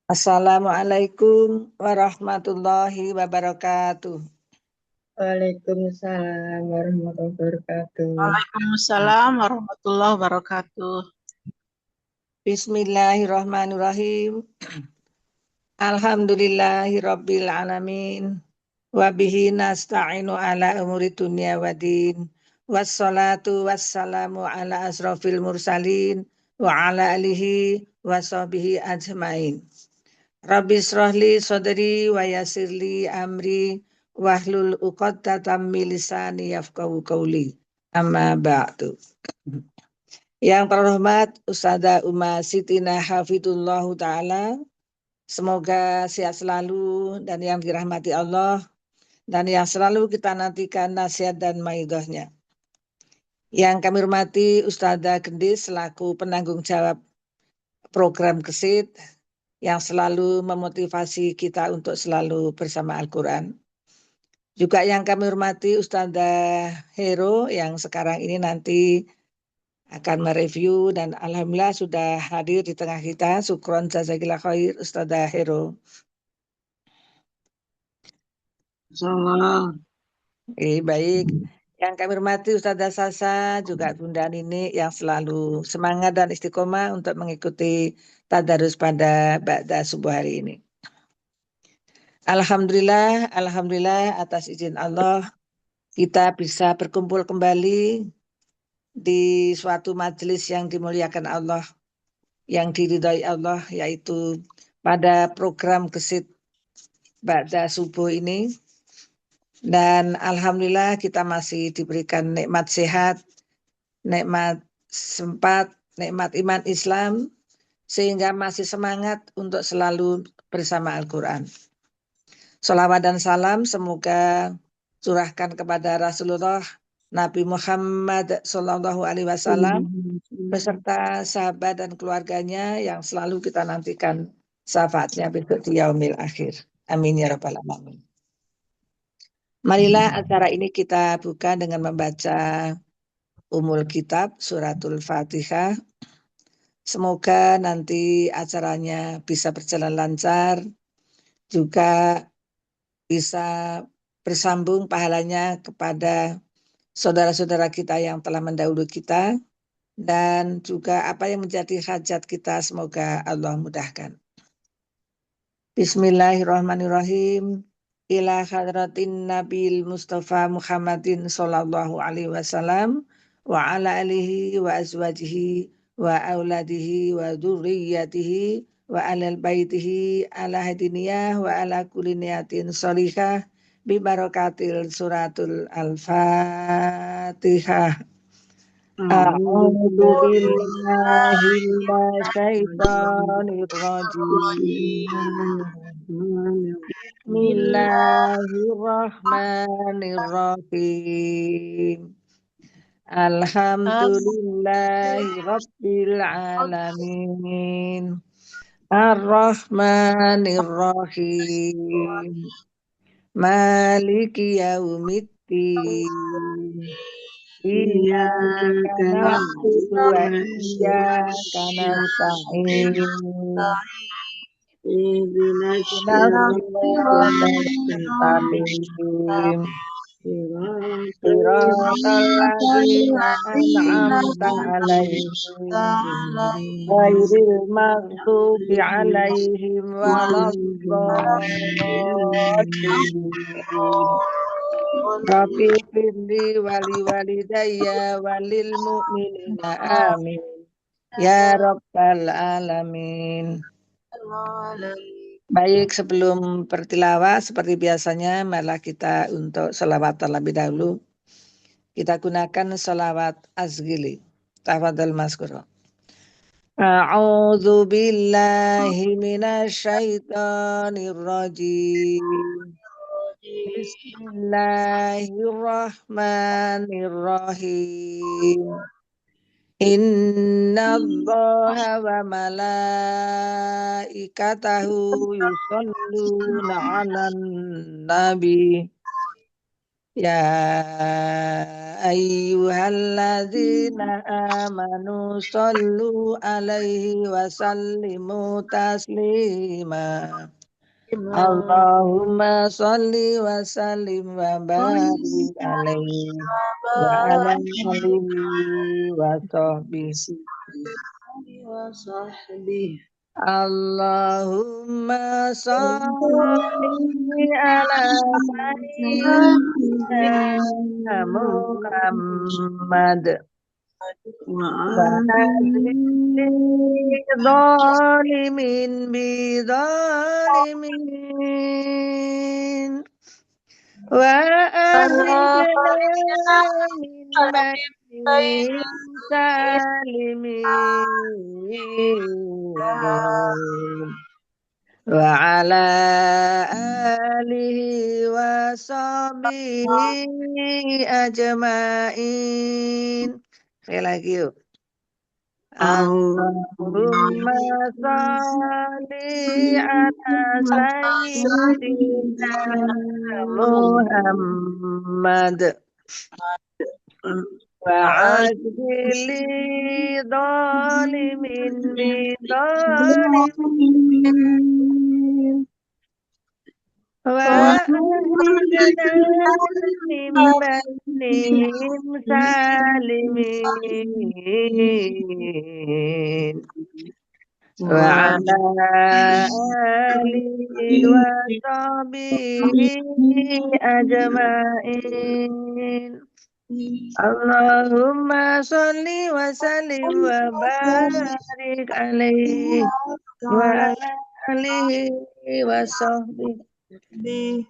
Assalamualaikum warahmatullahi wabarakatuh. Waalaikumsalam warahmatullahi wabarakatuh. Waalaikumsalam warahmatullahi wabarakatuh. Bismillahirrahmanirrahim. Alhamdulillahirabbil alamin. Wa bihi nasta'inu ala umuri dunya waddin. Wassalatu wassalamu ala asrofil mursalin wa ala alihi wa sahbihi ajmain. Rabbi shrahli sadri wa yassirli amri wahlul 'uqdatam min lisani yafqahu qawli. Amma ba'du. Yang terhormat Ustazah Uma Sitina Hafidullahu Ta'ala, semoga sehat selalu dan yang dirahmati Allah, dan yang selalu kita nantikan nasihat dan maidahnya. Yang kami hormati Ustazah Gendis selaku penanggung jawab program KESIT, yang selalu memotivasi kita untuk selalu bersama Al-Quran. Juga yang kami hormati Ustazah Hero yang sekarang ini nanti akan mereview dan alhamdulillah sudah hadir di tengah kita. Syukron jazakillah khair Ustazah Hero. Baik. Yang kami hormati Ustazah Sasa, juga Bunda Nini yang selalu semangat dan istiqomah untuk mengikuti tadarus pada ba'da subuh hari ini. Alhamdulillah atas izin Allah kita bisa berkumpul kembali di suatu majelis yang dimuliakan Allah, yang diridhai Allah, yaitu pada program KESIT ba'da subuh ini. Dan alhamdulillah kita masih diberikan nikmat sehat, nikmat sempat, nikmat iman Islam, sehingga masih semangat untuk selalu bersama Al-Quran. Sholawat dan salam semoga curahkan kepada Rasulullah Nabi Muhammad SAW beserta sahabat dan keluarganya yang selalu kita nantikan syafaatnya besok di yaumil akhir. Amin ya rabbal alamin. Marilah acara ini kita buka dengan membaca Ummul Kitab Suratul Fatihah. Semoga nanti acaranya bisa berjalan lancar, juga bisa bersambung pahalanya kepada saudara-saudara kita yang telah mendahului kita, dan juga apa yang menjadi hajat kita semoga Allah mudahkan. Bismillahirrahmanirrahim. Ila hadratin Nabil Mustafa Muhammadin sallallahu alaihi wasallam wa ala alihi wa azwajihi wa auladihi wa dzurriyyatihi wa alal baitihi ala hadiniyah wa ala kulli niyatin sholihah bi barakatil suratul al-Fatihah. A'udzu billahi minasyaitonir rajim. Bismillahirrahmanirrahim. Alhamdulillahi rabbil alamin. Ar-Rahmanir-Rahim. Maliki yaumiddin. Iyyaka na'budu wa iyyaka nasta'in. Ihdinas siratal mustaqim. Siratal ladzina an'amta 'alaihim ghairil maghdubi 'alaihim waladdallin. Rabbi firli wali walidayya walil mu'minina amin ya rabbal alamin. Baik, sebelum bertilawah seperti biasanya marilah kita untuk sholawat terlebih dahulu. Kita gunakan sholawat azgili. Tafadhal mazkur. A'udzu billahi minasyaitonir rajim. Bismillahirrahmanirrahim. Innallaha wa malaikatahu yusholluna 'alan nabi Ya ayyuhalladzina amanu sallu alaihi wa sallimu taslima. Allahumma salli wa sallim wa barik alaihi wa ala alihi wa sahbihi. Allahumma salli ala sayyidina Muhammad wa zalimin bidalimin wa akhrijna min bainihim salimin wa ala alihi wa sahbihi ajmain. Sekali lagi yuk. Allahumma salli ala sayyidina Muhammad wa adili zalimin bidalimin wa akhrijna min bainihim salimin wa ala alihi wa sahbihi ajmain. Allahumma sholli wa sallim wa barik alaihi wa ala alihi wa sahbihi.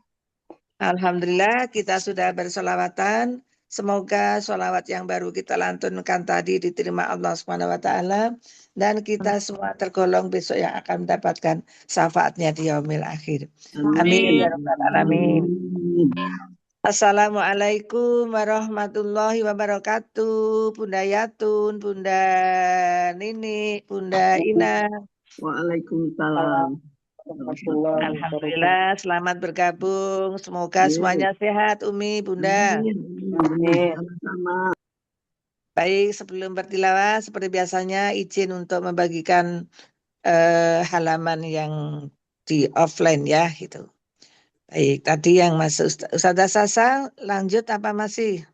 Alhamdulillah kita sudah bersolawatan. Semoga sholawat yang baru kita lantunkan tadi diterima Allah SWT dan kita semua tergolong besok yang akan mendapatkan syafaatnya di yaumil akhir. Amin ya rabbal alamin. Assalamualaikum warahmatullahi wabarakatuh. Bunda Yatun, Bunda Nini, Bunda Ina. Waalaikumsalam. Alhamdulillah, selamat bergabung. Semoga semuanya sehat, Umi, Bunda. Sama. Baik, sebelum bertilawah, seperti biasanya izin untuk membagikan halaman yang di offline ya, gitu. Baik, tadi yang masuk Ustazah Sasa, lanjut apa masih?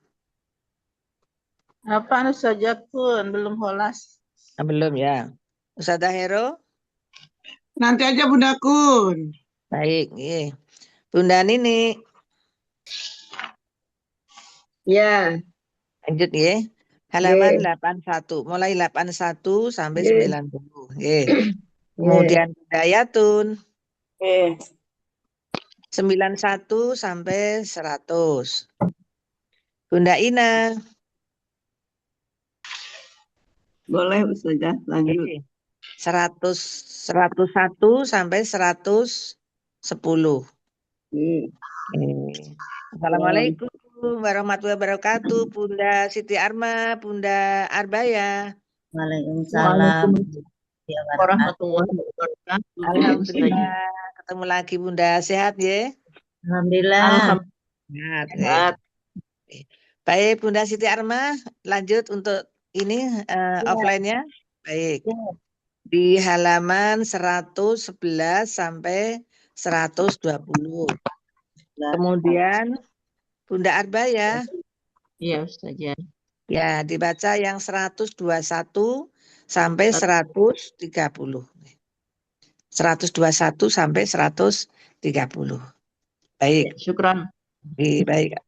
Apa saja pun belum holas. Belum ya. Ustazah Hero? Nanti aja Bunda Kun. Baik, iya. Bunda Nini. Ya. Lanjut ya. Halaman 81, mulai 81 sampai 90. Kemudian Bunda Yatun. 91 sampai 100. Bunda Ina. Boleh Ustazah, lanjut. 101 sampai 110. Assalamualaikum warahmatullahi wabarakatuh. Bunda Siti Arma, Bunda Arbaya. Waalaikumsalam Warahmatullahi wabarakatuh. Alhamdulillah ketemu lagi Bunda, sehat ya? Alhamdulillah. Sehat. Baik Bunda Siti Arma, lanjut untuk ini offline-nya. Baik. Di halaman 111 sampai 120. Kemudian Bunda Arbaya. Iya Ustazah. Ya, dibaca yang 121 sampai 130. 121 sampai 130. Baik. Syukran. Baik.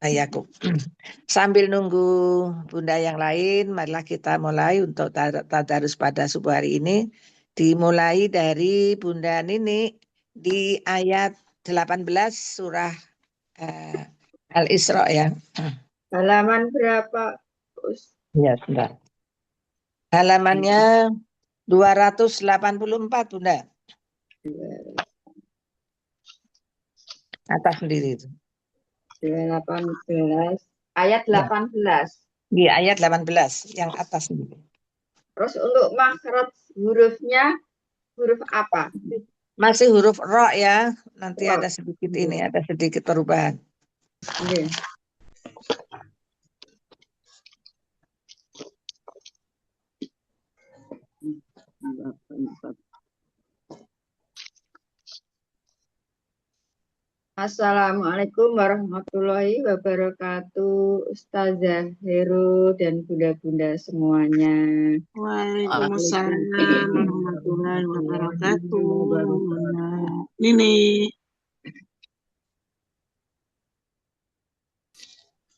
Ayahku. Sambil nunggu Bunda yang lain, marilah kita mulai untuk tadarus pada subuh hari ini. Dimulai dari Bunda Nini di ayat 18 surah Al-Isra ya. Halaman berapa? Ya, sebentar. Halamannya 284 Bunda. Atas sendiri itu. 18. Ayat 18. Di ayat 18 yang atas sendiri. Terus untuk makhraj hurufnya huruf apa? Masih huruf ro ya. Nanti ada sedikit ini, ada sedikit perubahan. Nggih. Assalamualaikum warahmatullahi wabarakatuh, Ustazah Heru dan bunda-bunda semuanya. Waalaikumsalam warahmatullahi wabarakatuh. Nah, Nini.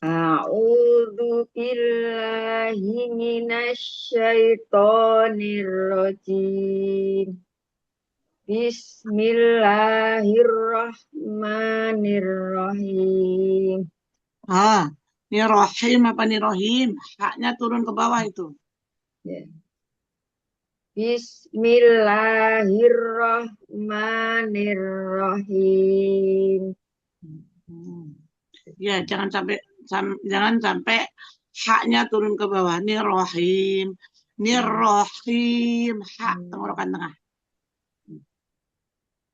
A'udzu billahi minasyaitonir rajim. Bismillahirrahmanirrahim. Ini rohim apa nih rohim? Haknya turun ke bawah itu. Ya. Bismillahirrahmanirrahim. Ya, jangan sampai haknya turun ke bawah. Ini rohim. Ini rohim. Hak tenggorokan tengah.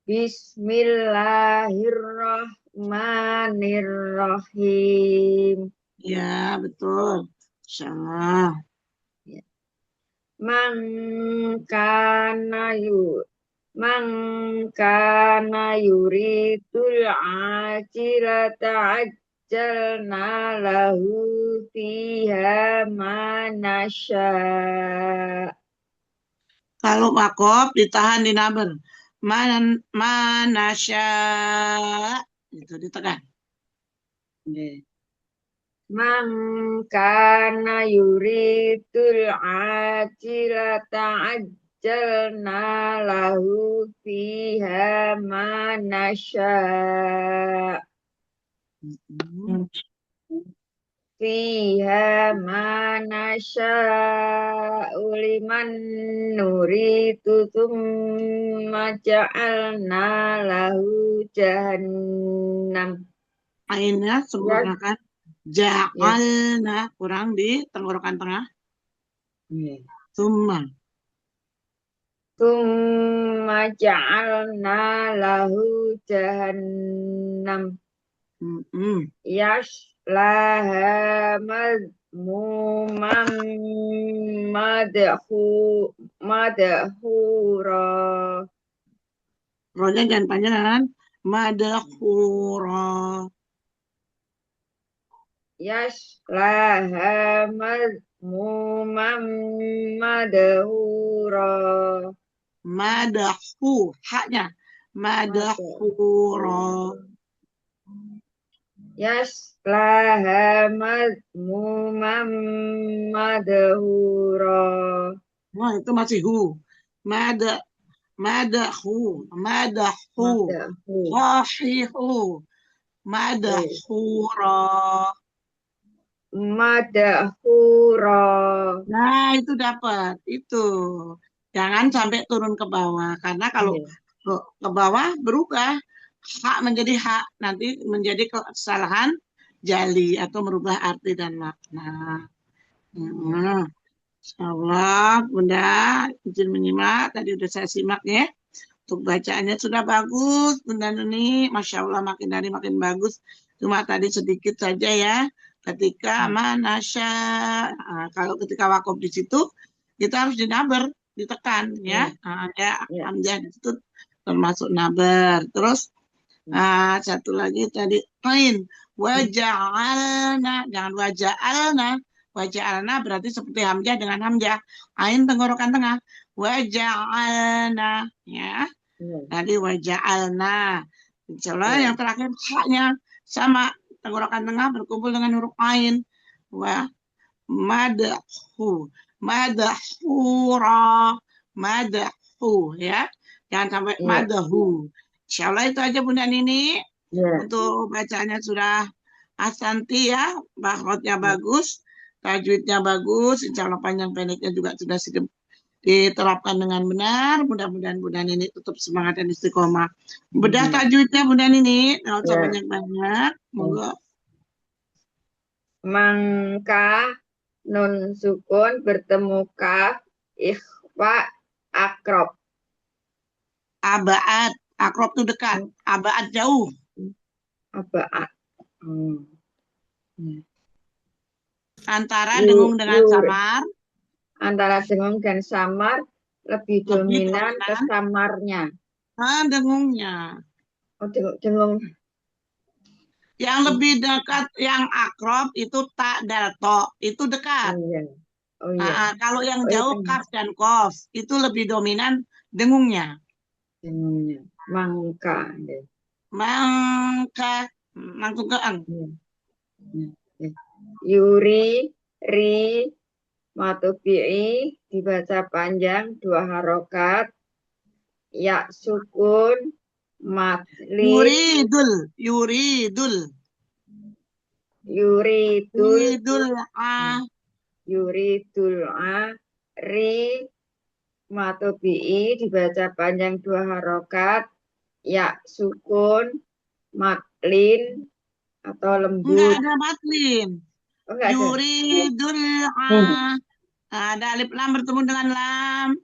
Bismillahirrahmanirrahim. Ya, betul. Insyaallah. Man kana yuridul ajilata ajjalna lahu fiha ma nasya. Kalau makob ditahan di naber. Manasya. Itu ditekan. Man kana yuridul ajilata ajjalna lahu fiha ma nasya. Fiha ma nasya'u liman nuridu tsumma ja'alna lahu jahannam. Ainnya sempurnakan. Ja'alna kurang di tenggorokan tengah. Tsumma Ja'alna lahu jahannam. Yaslaha madmuman madhura. Rohnya jangan panjangan. Madhura. Yaslaha madmuman madhura. Madahu. Haknya. Madhura. Yaslaha madmuman madhura. Wah, itu masih hu. Madahu. Sahihu. Madhura. Madhura. Nah, itu dapat. Itu. Jangan sampai turun ke bawah. Karena kalau ke bawah berubah. Hak menjadi hak. Nanti menjadi kesalahan jali atau merubah arti dan makna. Insyaallah, Bunda izin menyimak. Tadi udah saya simak ya. Untuk bacaannya sudah bagus, Bunda Nuni. Masya Allah makin hari makin bagus. Cuma tadi sedikit saja ya. Ketika manasya. Nah, kalau ketika wakaf di situ, kita harus dinaber, ditekan ya. Hamzah di situ termasuk naber. Terus satu lagi tadi ain. Waja'alna. Jangan waja'alna. Waja'alna berarti seperti hamzah dengan hamzah. Ain tenggorokan tengah. Waja'alna. Ya. Tadi waja'alna. Insyaallah yang terakhir haknya sama tenggorokan tengah berkumpul dengan huruf ain. Wa madhu. Madhura. Madhu ya. Jangan sampai madhu. Insyaallah itu aja Bunda Nini. Untuk bacaannya sudah asanti ya. Bahrotnya bagus. Tajwidnya bagus. Insyaallah panjang pendeknya juga sudah diterapkan dengan benar. Mudah-mudahan Bunda Nini tetap semangat dan istiqomah. Bedah tajwidnya Bunda Nini. Nggak usah banyak-banyak. Monggo. Mangka nun sukun bertemu kaf ikhfa akrob. Abaat. Akrob itu dekat. Abaat jauh. Abaat. Hmm. Ya. Antara Yu- dengung dengan yuri. samar Antara dengung dan samar lebih lebih dominan ke dominan samarnya. dengungnya. Oh, dengung. Yang lebih dekat, yang akrab itu tak dato, itu Oh dekat. iya. Oh iya. Kalau yang Oh iya, jauh kaf dan kof itu lebih dominan dengungnya. dengungnya. Mangka. Ya. Mangka langsung ke ang. Ya. Ya. Yuri, ri, matubi'i dibaca panjang 2 harokat. Ya sukun, madlin, Yuridul, yuridul, yuridul, yuridul yuridul a, ri, matubi'i dibaca panjang 2 harokat. Ya sukun, madlin atau enggak lembut. ada matlin. Oh enggak ada. Yuridul ada alif lam bertemu dengan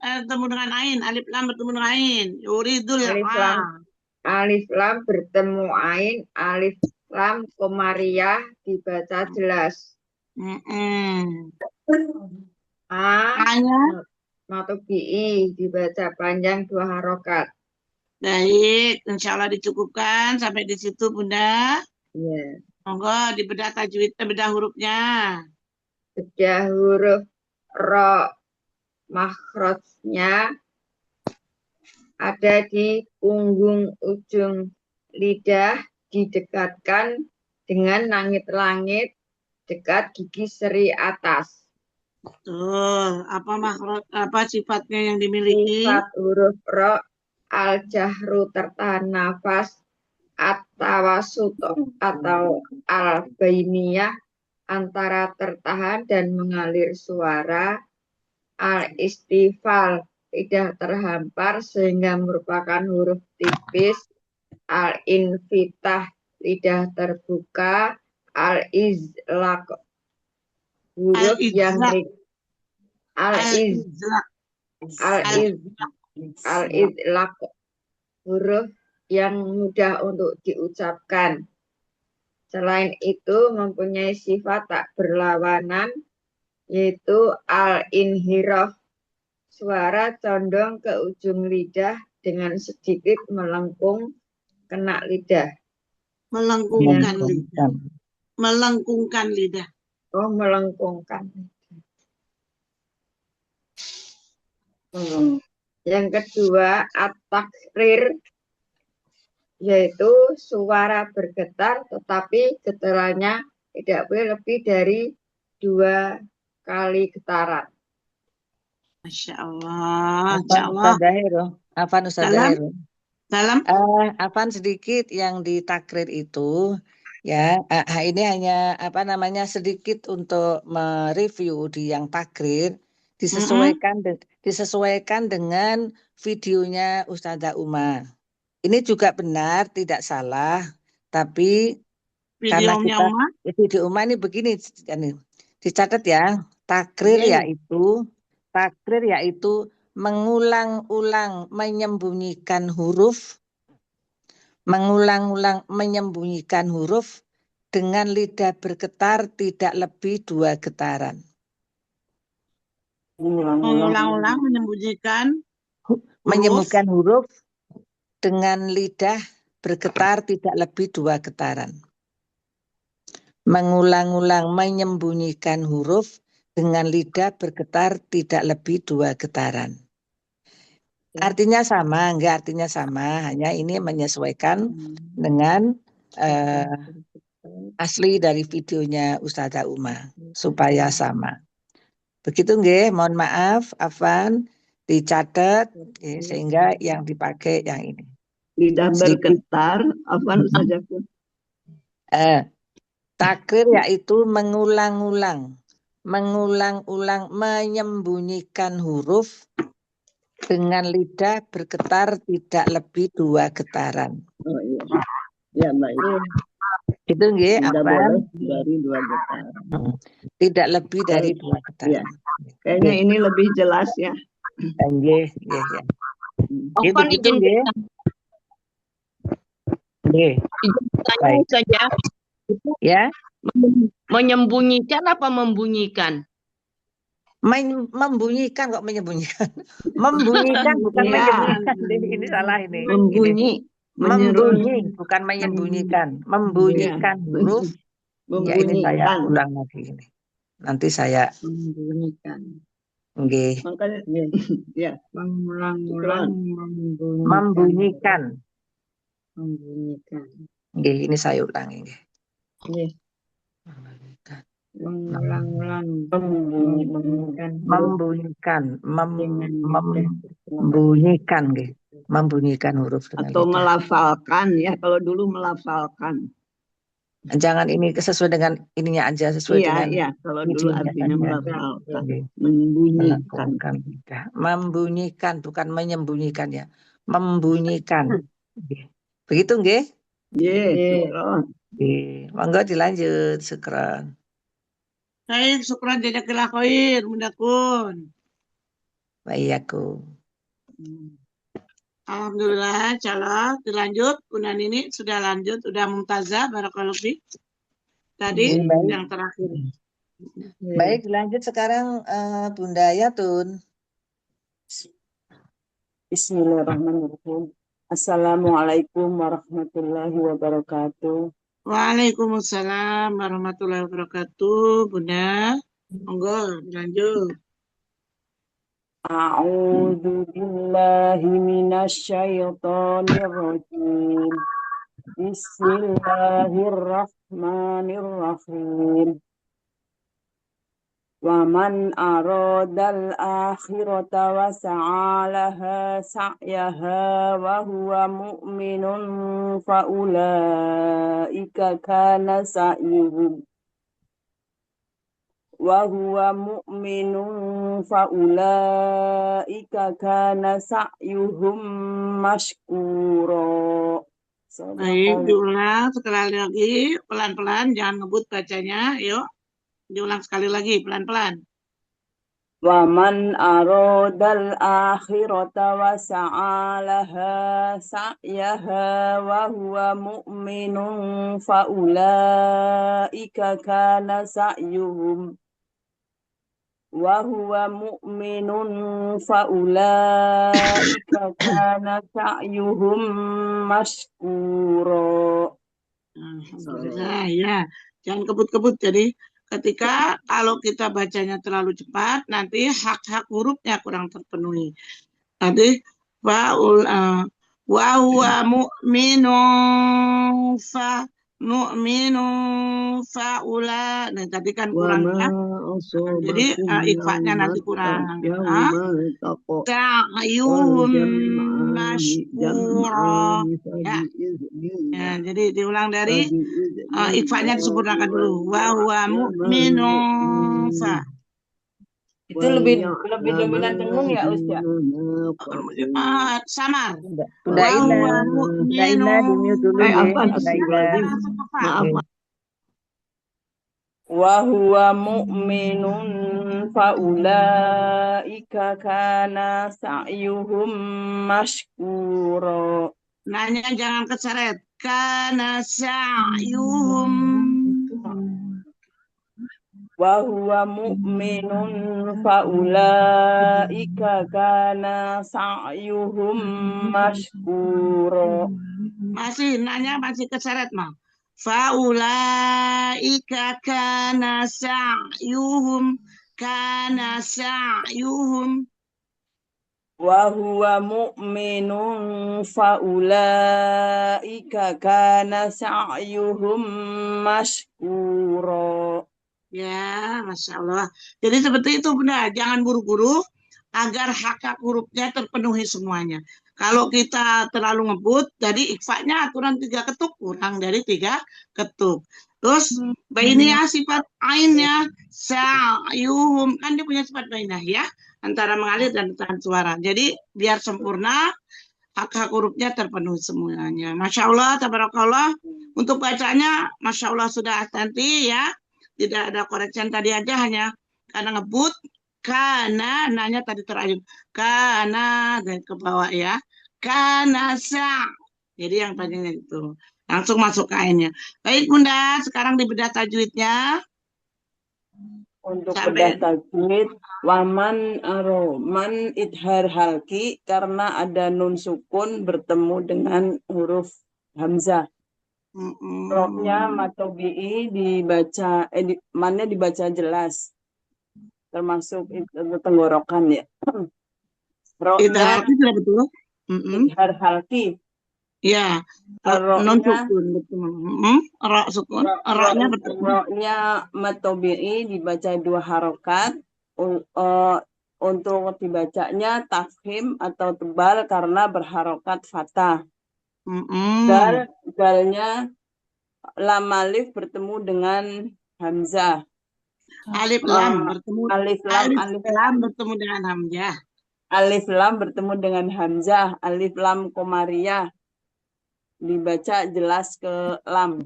bertemu dengan ain, alif lam bertemu dengan ain. Yuridul Alif lam bertemu ain, alif lam komariah dibaca jelas. A-nya Matobi'i dibaca panjang 2 harokat. baik, insya Allah dicukupkan sampai di situ Bunda. Ya. Monggo dibedah tajwid, bedah hurufnya. Bedah huruf ro makhrajnya ada di punggung ujung lidah, didekatkan dengan langit-langit dekat gigi seri atas. Betul. Apa sifatnya yang dimiliki? Sifat huruf ro al-jahru tertahan nafas, at-tawasuto atau al-bainiyah antara tertahan dan mengalir suara, al-istifal tidak terhampar sehingga merupakan huruf tipis, al-infitah lidah terbuka, al-izlaq huruf yang al-izlaq huruf yang mudah untuk diucapkan. Selain itu mempunyai sifat tak berlawanan, yaitu al-inhiraf, suara condong ke ujung lidah dengan sedikit melengkung kena lidah. Melengkungkan lidah. Melengkungkan lidah. Oh, melengkungkan. Yang kedua, at-takrir, yaitu suara bergetar tetapi getarannya tidak boleh lebih dari 2 kali getaran. Masya Allah. Masya Allah. Afan Ustaz Dahiru. Dalam? Afan sedikit yang ditakrir itu, ya, ini hanya sedikit untuk mereview di yang takrir, disesuaikan dengan videonya Ustazah Uma. Ini juga benar, tidak salah, tapi karena video Uma ini begini, dicatat ya, takrir yaitu mengulang-ulang menyembunyikan huruf dengan lidah bergetar tidak lebih 2 getaran. Mengulang-ulang menyembunyikan huruf dengan lidah bergetar tidak lebih 2 getaran. Mengulang-ulang menyembunyikan huruf dengan lidah bergetar tidak lebih 2 getaran. Artinya sama, enggak artinya sama, hanya ini menyesuaikan dengan asli dari videonya Ustazah Uma supaya sama. Begitu nggih, mohon maaf Afan dicatat sehingga yang dipakai yang ini. Lidah bergetar, Afan Ustazah. Takrir yaitu mengulang-ulang menyembunyikan huruf dengan lidah bergetar tidak lebih 2 getaran. Oh iya. Ya baik. Itu nggih, tidak Afan. boleh dari 2 getaran. Tidak lebih dari 2 getaran. Ya. Kayaknya ini lebih jelas ya. Nggih, nggih ya. Begitu nggih. Nggih. Tanya saja. Ya, Menyembunyikan apa membunyikan? membunyikan kok menyembunyikan. Membunyikan bukan Iya, menyembunyikan. Ini salah ini. Ini. membunyi, menyeru, Membunyi bukan menyembunyikan. ya, Membunyikan huruf. Ya ini saya membunyikan. ulang lagi ini. Nanti saya Membunyikan. nggih. Makanya, ya, Mengulang-ulang membunyikan. Membunyikan. Membunyikan. Nggih, ini saya ulangi nggih. Iya. Membunyikan. Mengulang-ulang membunyikan. Membunyikan. dengan lidah. Membunyikan nggih. Membunyikan huruf dengan Atau lidah. melafalkan ya, kalau dulu melafalkan. Jangan ini sesuai dengan ininya aja, sesuai Iya, dengan iya, kalau dulu ininya artinya saja. melafalkan, Nggih. membunyikan. Melafalkan lidah. Membunyikan bukan menyembunyikan ya. Membunyikan. Nggih. Begitu nggih? Ye, Nggih. Monggo dilanjut, syukran. Baik, syukran jazakallah khair, Bunda Kun. Waiyakum. Alhamdulillah, insyaallah dilanjut. Bunda Nini sudah lanjut, sudah mumtazah, barakallahu fiik. Tadi Baik. yang terakhir. Baik, dilanjut sekarang Bunda Yatun. Bismillahirrahmanirrahim. Assalamualaikum warahmatullahi wabarakatuh. Waalaikumsalam warahmatullahi wabarakatuh, Bunda. Monggo dilanjut. A'udzu billahi minasyaitonir rajim. Bismillahirrahmanirrahim. Wa man aradal akhirata wa sa'alaha sa'yaha wa huwa mu'minun fa ulaika kana sa'yuhum mashkura. Baik, diulang sekali lagi, pelan-pelan, jangan ngebut bacanya. Yuk, diulang sekali lagi, pelan-pelan. Wa man aradal akhirata wa sa'alaha sa'yaha wa huwa mu'minun fa ulaika kana sa'yuhum mashkura. Alhamdulillah, ya. Jangan kebut-kebut. Jadi ketika kalau kita bacanya terlalu cepat, nanti hak-hak hurufnya kurang terpenuhi. Tadi wa huwa mu'minun fa faula. Nah, tadi kan kurang ya. Jadi ikhfa'nya nanti kurang. Ta'yuhum mashkura. Ya, jadi diulang dari ikhfa'nya disempurnakan dulu. Wa huwa mu'minun fa. Itu lebih dominan dengung ya Ustaz? Samar. Bunda Ina. Bunda Ina di-mute dulu nggih. Bunda Ina. Maaf. Wa huwa mu'minun fa ulaika kana sa'yuhum mashkura. Nanya jangan keseret. Kana sa'yuhum. Wa huwa mu'minun fa ulaika kana sa'yuhum mashkura. Masih nanya masih keseret mah. Fa ulaika kana sa'yuhum Wa huwa mu'minun fa ulaika kana sa'yuhum mashkura. Ya, Masya Allah. Jadi seperti itu Bunda, jangan buru-buru agar hak-hak hurufnya terpenuhi semuanya. Kalau kita terlalu ngebut, jadi ikhfa'nya aturan 3 ketuk, kurang dari 3 ketuk. Terus bainiyah sifat ainnya sa'yuhum, kan dia punya sifat bainiyah ya, antara mengalir dan tahan suara. Jadi biar sempurna hak-hak hurufnya terpenuhi semuanya. Masya Allah, tabarakallah. Untuk bacanya, Masya Allah sudah ahsanti ya. Tidak ada koreksian tadi aja, hanya karena ngebut, karena nanya tadi terayun. Karena dari ke bawah ya. Karena sa. Jadi yang panjangnya itu. Langsung masuk ke ainnya. Baik Bunda, sekarang dibedah tajwidnya Untuk sampai bedah tajwid, waman man idhar halki karena ada nun sukun bertemu dengan huruf hamzah. Roknya matobi'i dibaca, mannya dibaca jelas, termasuk tenggorokan ya. Roknya idhar sudah betul. idhar halki. Ya, non sukun betul. Ro sukun, roknya betul. Roknya matobi'i dibaca 2 harokat. Untuk dibacanya tafhim atau tebal karena berharokat fathah. Dalnya lam alif bertemu dengan hamzah. Alif lam bertemu Alif lam bertemu dengan hamzah. Alif lam bertemu dengan hamzah. Alif lam komariah dibaca jelas ke lam.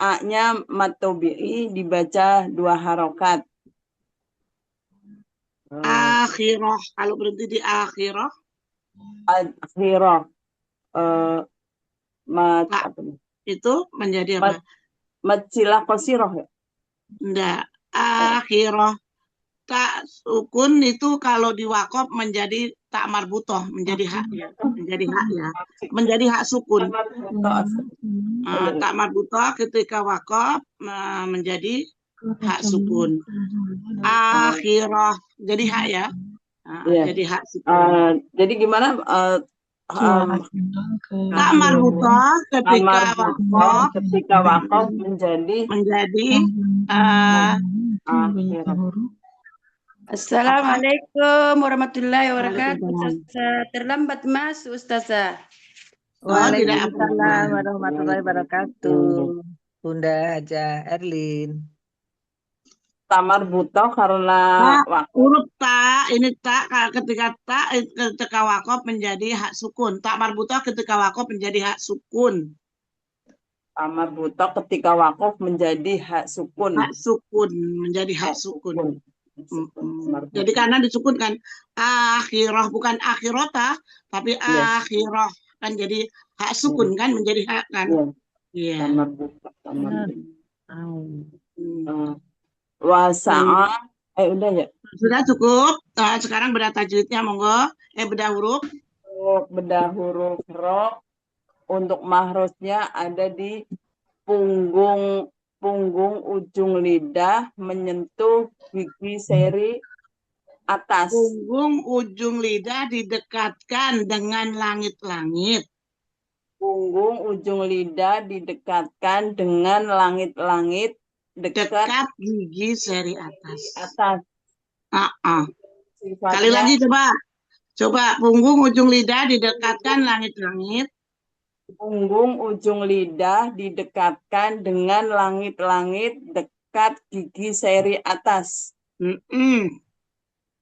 A-nya matobi'i dibaca 2 harokat. Akhirah, kalau berhenti di akhirah. Akhirah. Itu menjadi apa? Matsilah qasiroh ya? Enggak. Akhirah. Tak sukun itu kalau diwakaf menjadi tak marbutoh, menjadi hak ya. Menjadi hak ya. Menjadi hak sukun. Tak marbutoh ketika wakaf menjadi hak sukun. Akhirah. Jadi hak ya. Jadi hak sukun. Jadi gimana? Tak marbutoh ketika wakaf menjadi Assalamualaikum warahmatullahi wabarakatuh. Ustazah. Terlambat masuk Ustazah. Waalaikumsalam warahmatullahi wabarakatuh. Bunda Haja Erlin. Tamar butoh karena huruf tak ini tak ketika wakaf menjadi hak sukun. Tak marbutoh ketika wakaf menjadi hak sukun. Tamar butoh ketika wakaf menjadi hak sukun. Hak sukun menjadi hak sukun. Jadi karena disukunkan akhirah bukan akhirota tapi akhirah kan jadi hak sukun kan menjadi hak kan. Iya. Tamar butoh. Wasa'a udah ya. Sudah cukup. Sekarang bedah tajwidnya monggo. Bedah huruf. Bedah huruf ro. Untuk mahrusnya ada di punggung ujung lidah menyentuh gigi seri atas. Punggung ujung lidah didekatkan dengan langit-langit. Punggung ujung lidah didekatkan dengan langit-langit dekat gigi seri atas. Sifatnya, Kali lagi coba punggung ujung lidah didekatkan langit-langit. Punggung ujung lidah didekatkan dengan langit-langit dekat gigi seri atas.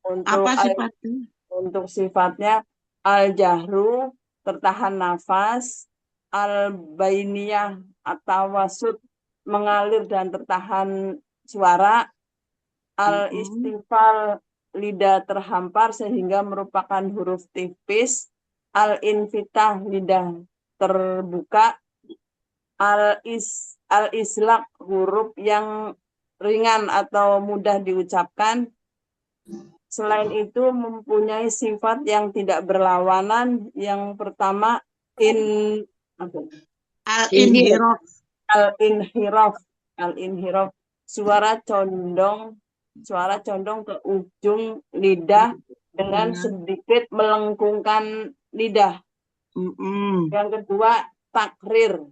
Apa sifatnya? Untuk sifatnya al-jahru, tertahan nafas, al-bainiyah atau wasud, mengalir dan tertahan suara, al-istifal, lidah terhampar sehingga merupakan huruf tipis, al-infitah, lidah terbuka, al-islaq, huruf yang ringan atau mudah diucapkan. Selain itu mempunyai sifat yang tidak berlawanan. Yang pertama al-inhiraf, suara condong ke ujung lidah dengan sedikit melengkungkan lidah. Yang kedua takrir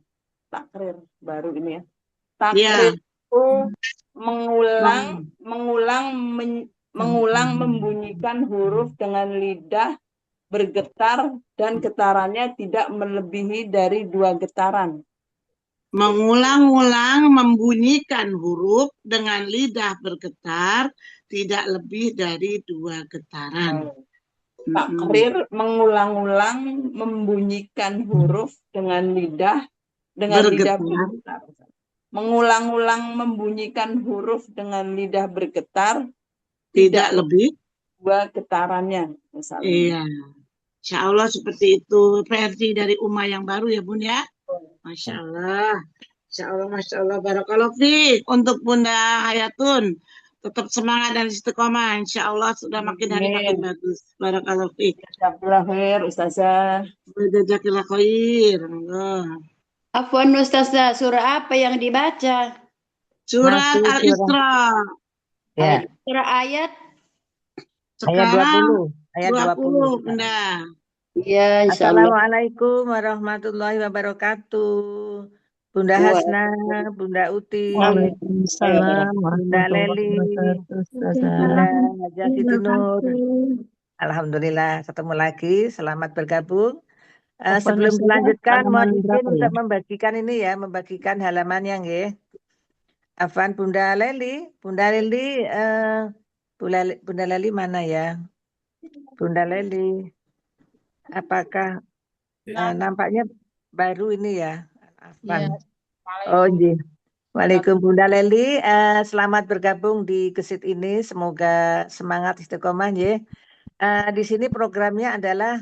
baru ini ya. Takrir itu mengulang membunyikan huruf dengan lidah bergetar dan getarannya tidak melebihi dari 2 getaran. Mengulang-ulang membunyikan huruf dengan lidah bergetar tidak lebih dari 2 getaran. Takrir mengulang-ulang membunyikan huruf dengan lidah bergetar. Mengulang-ulang membunyikan huruf dengan lidah bergetar tidak lebih 2 getarannya misalnya. Iya. Insya Allah seperti itu. Versi dari Uma yang baru ya Bun ya. Masya Allah. Masya Allah, Masya Allah. Barakallahu fiik. Untuk Bunda Hayatun. Tetap semangat dan istiqomah. Insya Allah sudah makin hari makin Amin. bagus. Barakallahu fiik. Jazakallah khair, Ustazah. Jazakillah khair. Allah. Afwan Ustazah, surah apa yang dibaca? Surat Masih surah Al-Isra. ya Surah ayat? ayat Sekarang 20 ayat 20 20 sekarang. Bunda. Iya, insya Allah. Assalamualaikum warahmatullahi wabarakatuh. Bunda Hasna, Bunda Uti, Waalaikumsalam Bunda warahmatullahi Leli, wabarakatuh, Ustazah. Bunda Hajah Siti Nur. Alhamdulillah ketemu lagi. Selamat bergabung. Sebelum Ustazah, dilanjutkan, mohon halaman izin berapa ya? untuk membagikan ini ya, membagikan halamannya nggih. Afwan Bunda Leli, Bunda Leli mana ya? Bunda Leli, apakah nampaknya baru ini ya? Afwan. Oh iya. Waalaikumsalam Bunda Leli, selamat bergabung di Gesit ini. Semoga semangat istiqomah ya. Di sini programnya adalah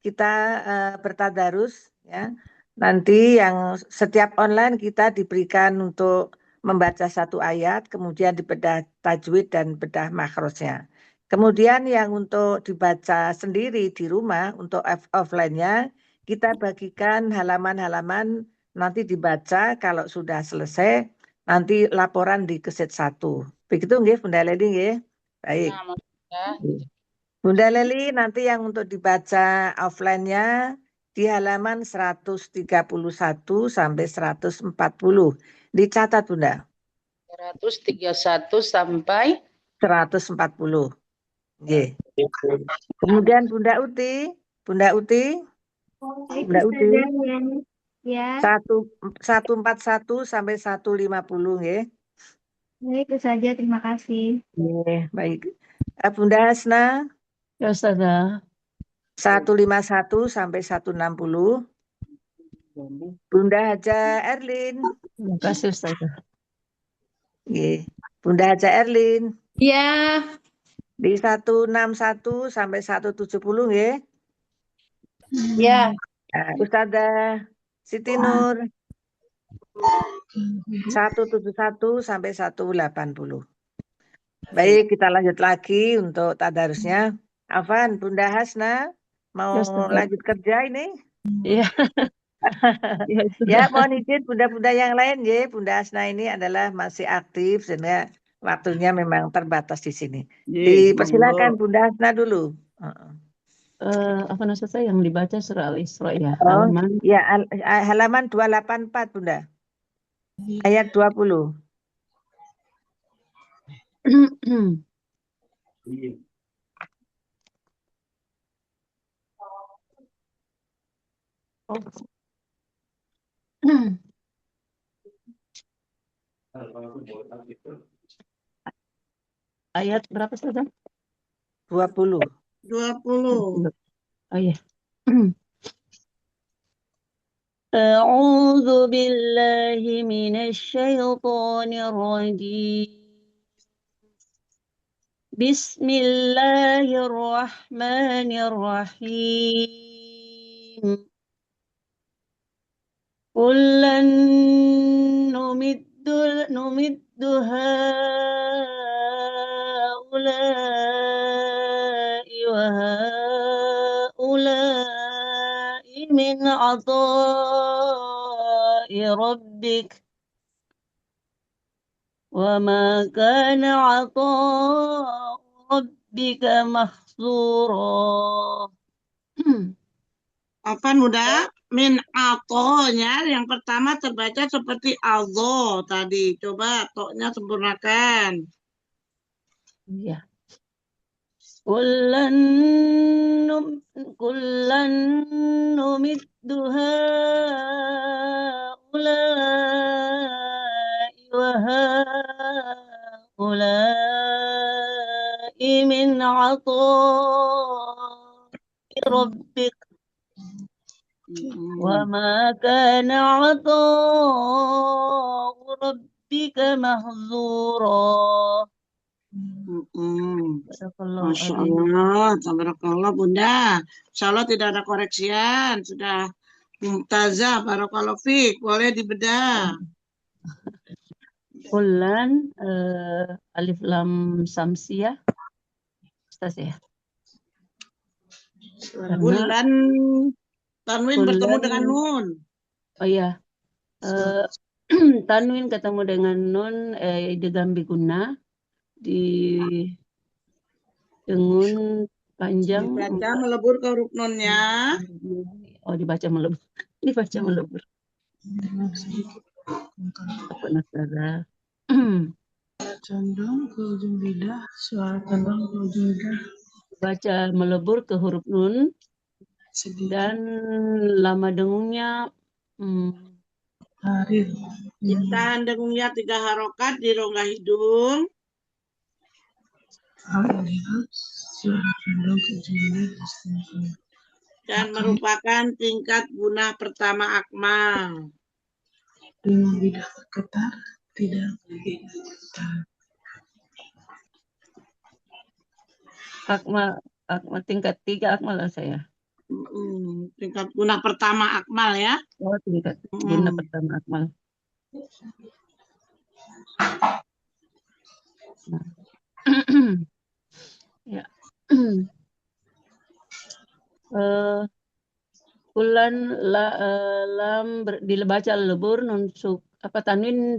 kita bertadarus ya. Nanti yang setiap online kita diberikan untuk membaca satu ayat, kemudian dibedah tajwid dan bedah makhrajnya. Kemudian yang untuk dibaca sendiri di rumah untuk offline-nya kita bagikan halaman-halaman nanti dibaca kalau sudah selesai nanti laporan di Gesit 1. Begitu nggih Bunda Leli nggih? Baik. Bunda Leli nanti yang untuk dibaca offline-nya di halaman 131 sampai 140. Dicatat Bunda. 131 sampai 140. Nggih. Kemudian Bunda Uti. Ya, 141 sampai 150 nggih. baik itu saja. Terima kasih. Nggih, baik. Bunda Hasna Ya Ustazah. 151 sampai 160. Bunda Haja Erlin. Terima kasih Ustazah. Nggih. Bunda Haja Erlin Ya, di 161 sampai 170 nggih. ya. Ustazah Siti Nur 171 sampai 180. Baik, kita lanjut lagi untuk tadarusnya. Afan, Bunda Hasna mau Ya, Ustazah. lanjut kerja ini? Iya. Ya, Ya, mohon izin bunda-bunda yang lain ya. Bunda Hasna ini adalah masih aktif sehingga waktunya memang terbatas di sini. Dipersilakan Bunda Hasna dulu. Apa Ustazah yang dibaca surah Al-Isra ya? Oh, Halaman ya halaman 284 Bunda. Ayat 20. Ayat berapa Ustazah? 20. 20. Oh iya. أعوذ بالله من الشيطان الرجيم بسم الله الرحمن الرحيم كلا نمد هؤلاء وهؤلاء من عطاء ربك وما كان عطاء ربك محظورا. Apa mudah? Min atonya yang pertama terbaca seperti azo tadi. Coba toknya sempurnakan. Iya. Kullan numiddu haula'i wa haula'i min 'ata'i rabbik wa ma kana 'ata'u rabbika mahzura. Barakallahu Masya adik. Allah, tabarakallah Bunda. Insya Allah tidak ada koreksian, sudah mumtazah, barakallahu fiik, boleh dibedah. Kullan alif lam samsiyah. Ustaz ya. Karena Bulan tanwin bertemu kullan, dengan nun. oh iya, tanwin ketemu dengan nun idgham bi gunnah di dengun panjang Dibaca melebur ke huruf nunnya. Oh, dibaca melebur. Dibaca melebur. Apa nasara? Condong ke ujung lidah, suara condong ke ujung lidah. Baca melebur ke huruf nun dan lama dengungnya Harir. Ditahan dengungnya 3 harokat di rongga hidung. Dan merupakan tingkat gunah pertama akmal. Dengan lidah bergetar, tidak akmal tingkat 3 akmal lah saya. Tingkat gunah pertama akmal ya. Oh, tingkat gunah pertama akmal. Nah. Ya. Bulan lam dibaca lebur nun tanwin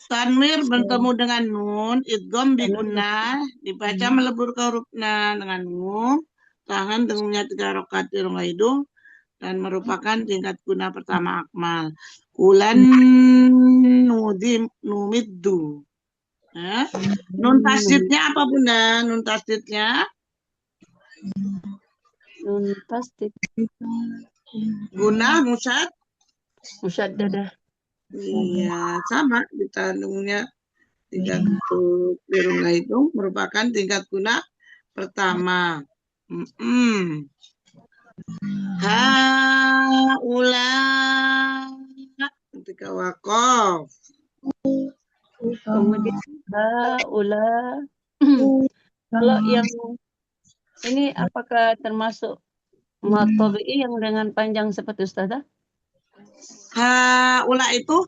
tanwir bertemu dengan nun, idgham bi gunnah, dibaca melebur ke huruf na dengan nun, tahan dengungnya 3 harokat di rongga hidung, dan merupakan tingkat gunah pertama akmal. Kulan numiddu. Nun tasdidnya apa Bunda? Nun tasdidnya? Nun tasdid. Gunah musyaddadah. Iya, sama ditandungnya tingkat di rongga hidung merupakan tingkat gunah pertama. Haula ketika wakof. Kemudian haula. Kalau yang ini apakah termasuk mad tabi'i yang dengan panjang seperti Ustazah? Haula itu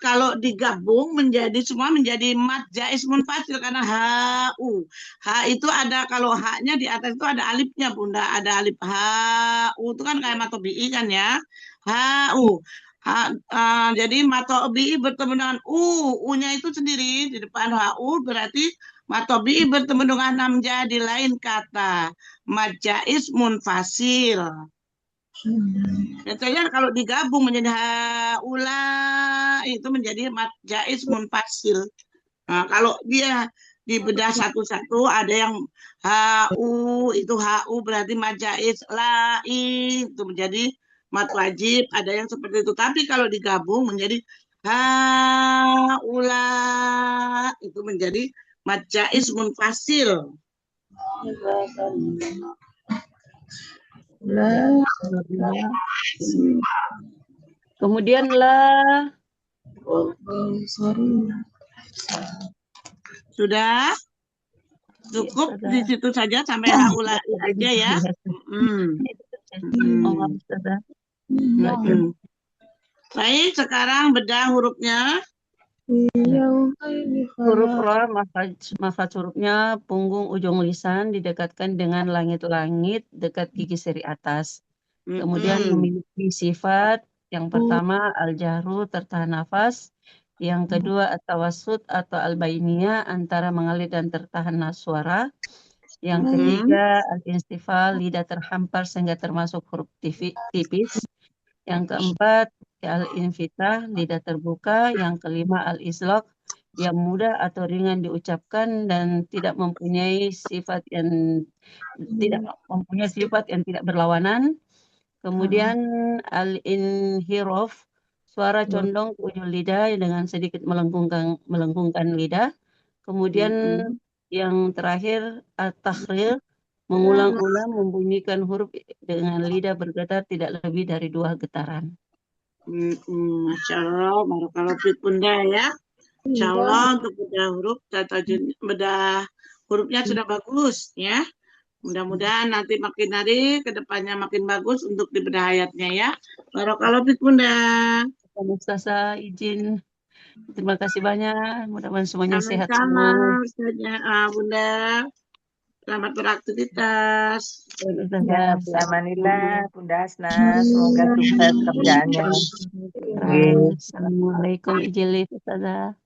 kalau digabung semua menjadi mad jaiz munfasil karena hau. Ha itu ada, kalau haknya di atas itu ada alifnya Bunda, ada alif hau itu kan kayak mad tabi'i kan ya. Hau. Jadi mad tabi'i bertemu dengan u-nya itu sendiri di depan hau, berarti mad tabi'i bertemu dengan hamzah di lain kata. Mad jaiz munfasil. Biasanya kalau digabung menjadi haula itu menjadi mad jaiz munfasil. Nah, kalau dia dibedah satu-satu ada yang itu hu berarti mad jaiz, lai itu menjadi mad wajib, ada yang seperti itu. Tapi kalau digabung menjadi haula itu menjadi mad jaiz munfasil. Kemudian lah. Sudah cukup di situ saja sampai haula aja ya. Baik, sekarang bedah hurufnya. Huruf ra makhraj hurufnya punggung ujung lisan didekatkan dengan langit-langit dekat gigi seri atas. Kemudian memiliki sifat yang pertama al-jahru tertahan nafas, yang kedua at-tawassut atau al-bainiyah antara mengalir dan tertahan suara, yang ketiga al-instifal lidah terhampar sehingga termasuk huruf tipis, yang keempat al-infitah lidah terbuka, yang kelima al-islaq yang mudah atau ringan diucapkan dan tidak mempunyai sifat yang tidak berlawanan. Kemudian al-inhiraf suara condong ke ujung lidah dengan sedikit melengkungkan lidah. Kemudian yang terakhir at-takhrir mengulang-ulang membunyikan huruf dengan lidah bergetar tidak lebih dari 2 getaran. Masya Allah, barakallahu fiik Bunda ya. Insya Allah untuk bedah huruf bedah hurufnya sudah bagus ya. Mudah-mudahan nanti makin hari ke depannya makin bagus untuk di bedah ayatnya ya. Barakallahu fik Bunda. Ustazah izin. Terima kasih banyak. Mudah-mudahan semuanya sehat Sama-sama semua. Ustazah Bunda. Selamat beraktivitas. Ya, Amanillah, Bunda Asna, semoga sukses kerjaannya. Assalamualaikum Ijilif Ustazah.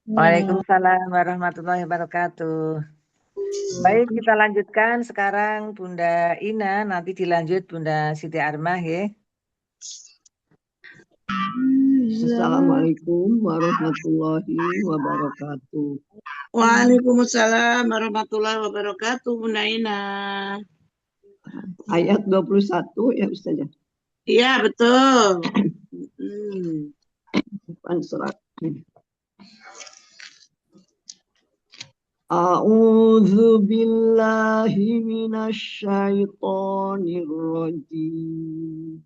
Waalaikumsalam warahmatullahi wabarakatuh. Baik, kita lanjutkan sekarang Bunda Ina, nanti dilanjut Bunda Siti Armah ya. Assalamualaikum warahmatullahi wabarakatuh. Waalaikumsalam warahmatullahi wabarakatuh, Bunda Ina. Ayat 21 ya Ustazah? Iya, betul. Bukan surat. A'udzu billahi minasy syaithanir rajim.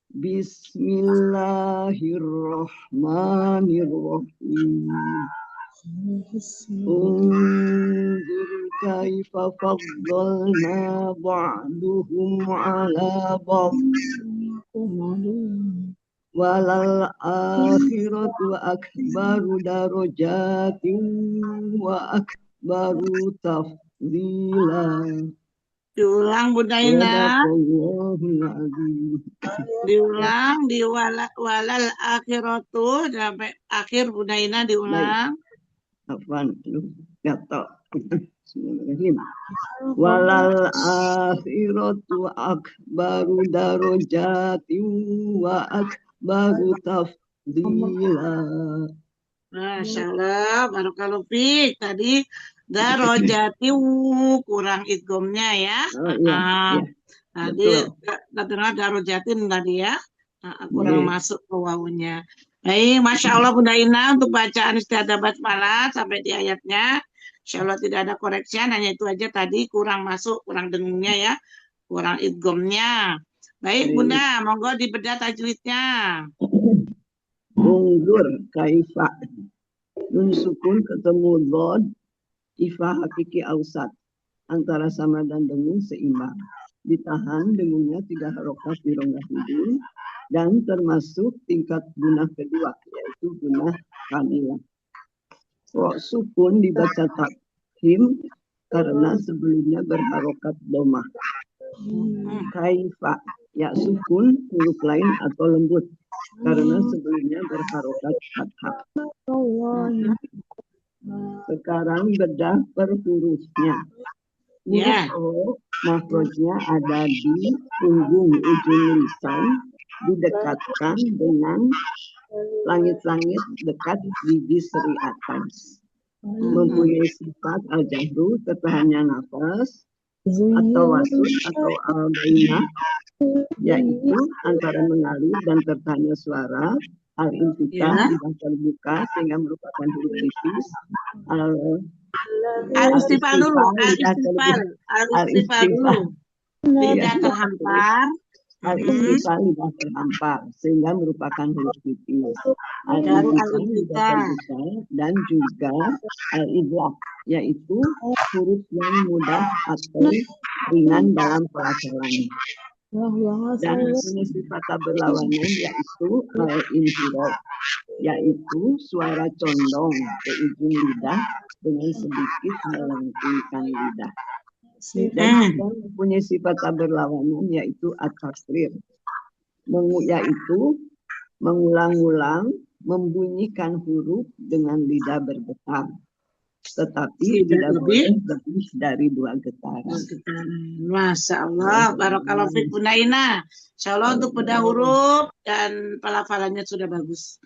Bismillahirrahmanirrahim. Unzur kaifa faddalna ba'duhum 'ala ba'd. Walal akhiratu akbaru darajatin wa akbaru tafdila. Diulang Bunda Ina. Sadaqallahul azim. Diulang di walal akhiratu sampai akhir Bunda Ina diulang. Afwan, gatal. Bismillahirrahmanirrahim. Walal akhiratu akbaru darajatin wa akbaru tafdila. Masya Allah, barakallahu fiik. Tadi darajati kurang idgomnya ya. Iya. Tadi terdengar darojatin tadi ya. Kurang masuk ke wawunya. Baik, Masya Allah Bunda Ina untuk bacaan istiadah basmalah sampai di ayatnya. Insya Allah tidak ada koreksian, hanya itu aja tadi kurang masuk, kurang dengungnya ya. Kurang idgomnya. Baik Bunda, monggo dibedah tajwidnya. Unzur kaifa. Nun sukun ketemu dhad, ifa hakiki ausat. Antara sama dan dengung seimbang. Ditahan dengungnya tidak harokat di rongga hidung. Dan termasuk tingkat gunah kedua, yaitu gunah kamilah. Sukun dibaca takhim karena sebelumnya berharokat domah. Kaifa, ya sukun huruf lain atau lembut karena sebelumnya berharokat fathah. Sekarang bedah per hurufnya. Huruf O, makhrajnya ada di punggung ujung lisan, didekatkan dengan langit-langit dekat gigi seri atas. Mempunyai sifat al-jahru, tertahannya nafas, atau wasut atau al-bainah, yaitu antara mengalir dan tertahannya suara, al-intikah tidak terbuka sehingga merupakan huruf tipis, al-istifal dulu, al-istifal dulu, tidak terhampar. Al-istifal tidak terhampar sehingga merupakan huruf tipis. Al-intikah tidak terbuka dan juga al-idlaq, yaitu huruf yang mudah atau ringan dalam pelafalan. Dan punya sifat berlawanan yaitu al-inhiraf, yaitu suara condong ke ujung lidah dengan sedikit melengkungkan lidah. Dan punya sifat berlawanan yaitu at-tasrif, yaitu mengulang-ulang membunyikan huruf dengan lidah bergetar, tetapi tidak boleh lebih dari 2 getaran. Masya Allah, barakallahu fiik Bunda Ina. Insya Allah untuk bedah huruf dan pelafalannya sudah bagus.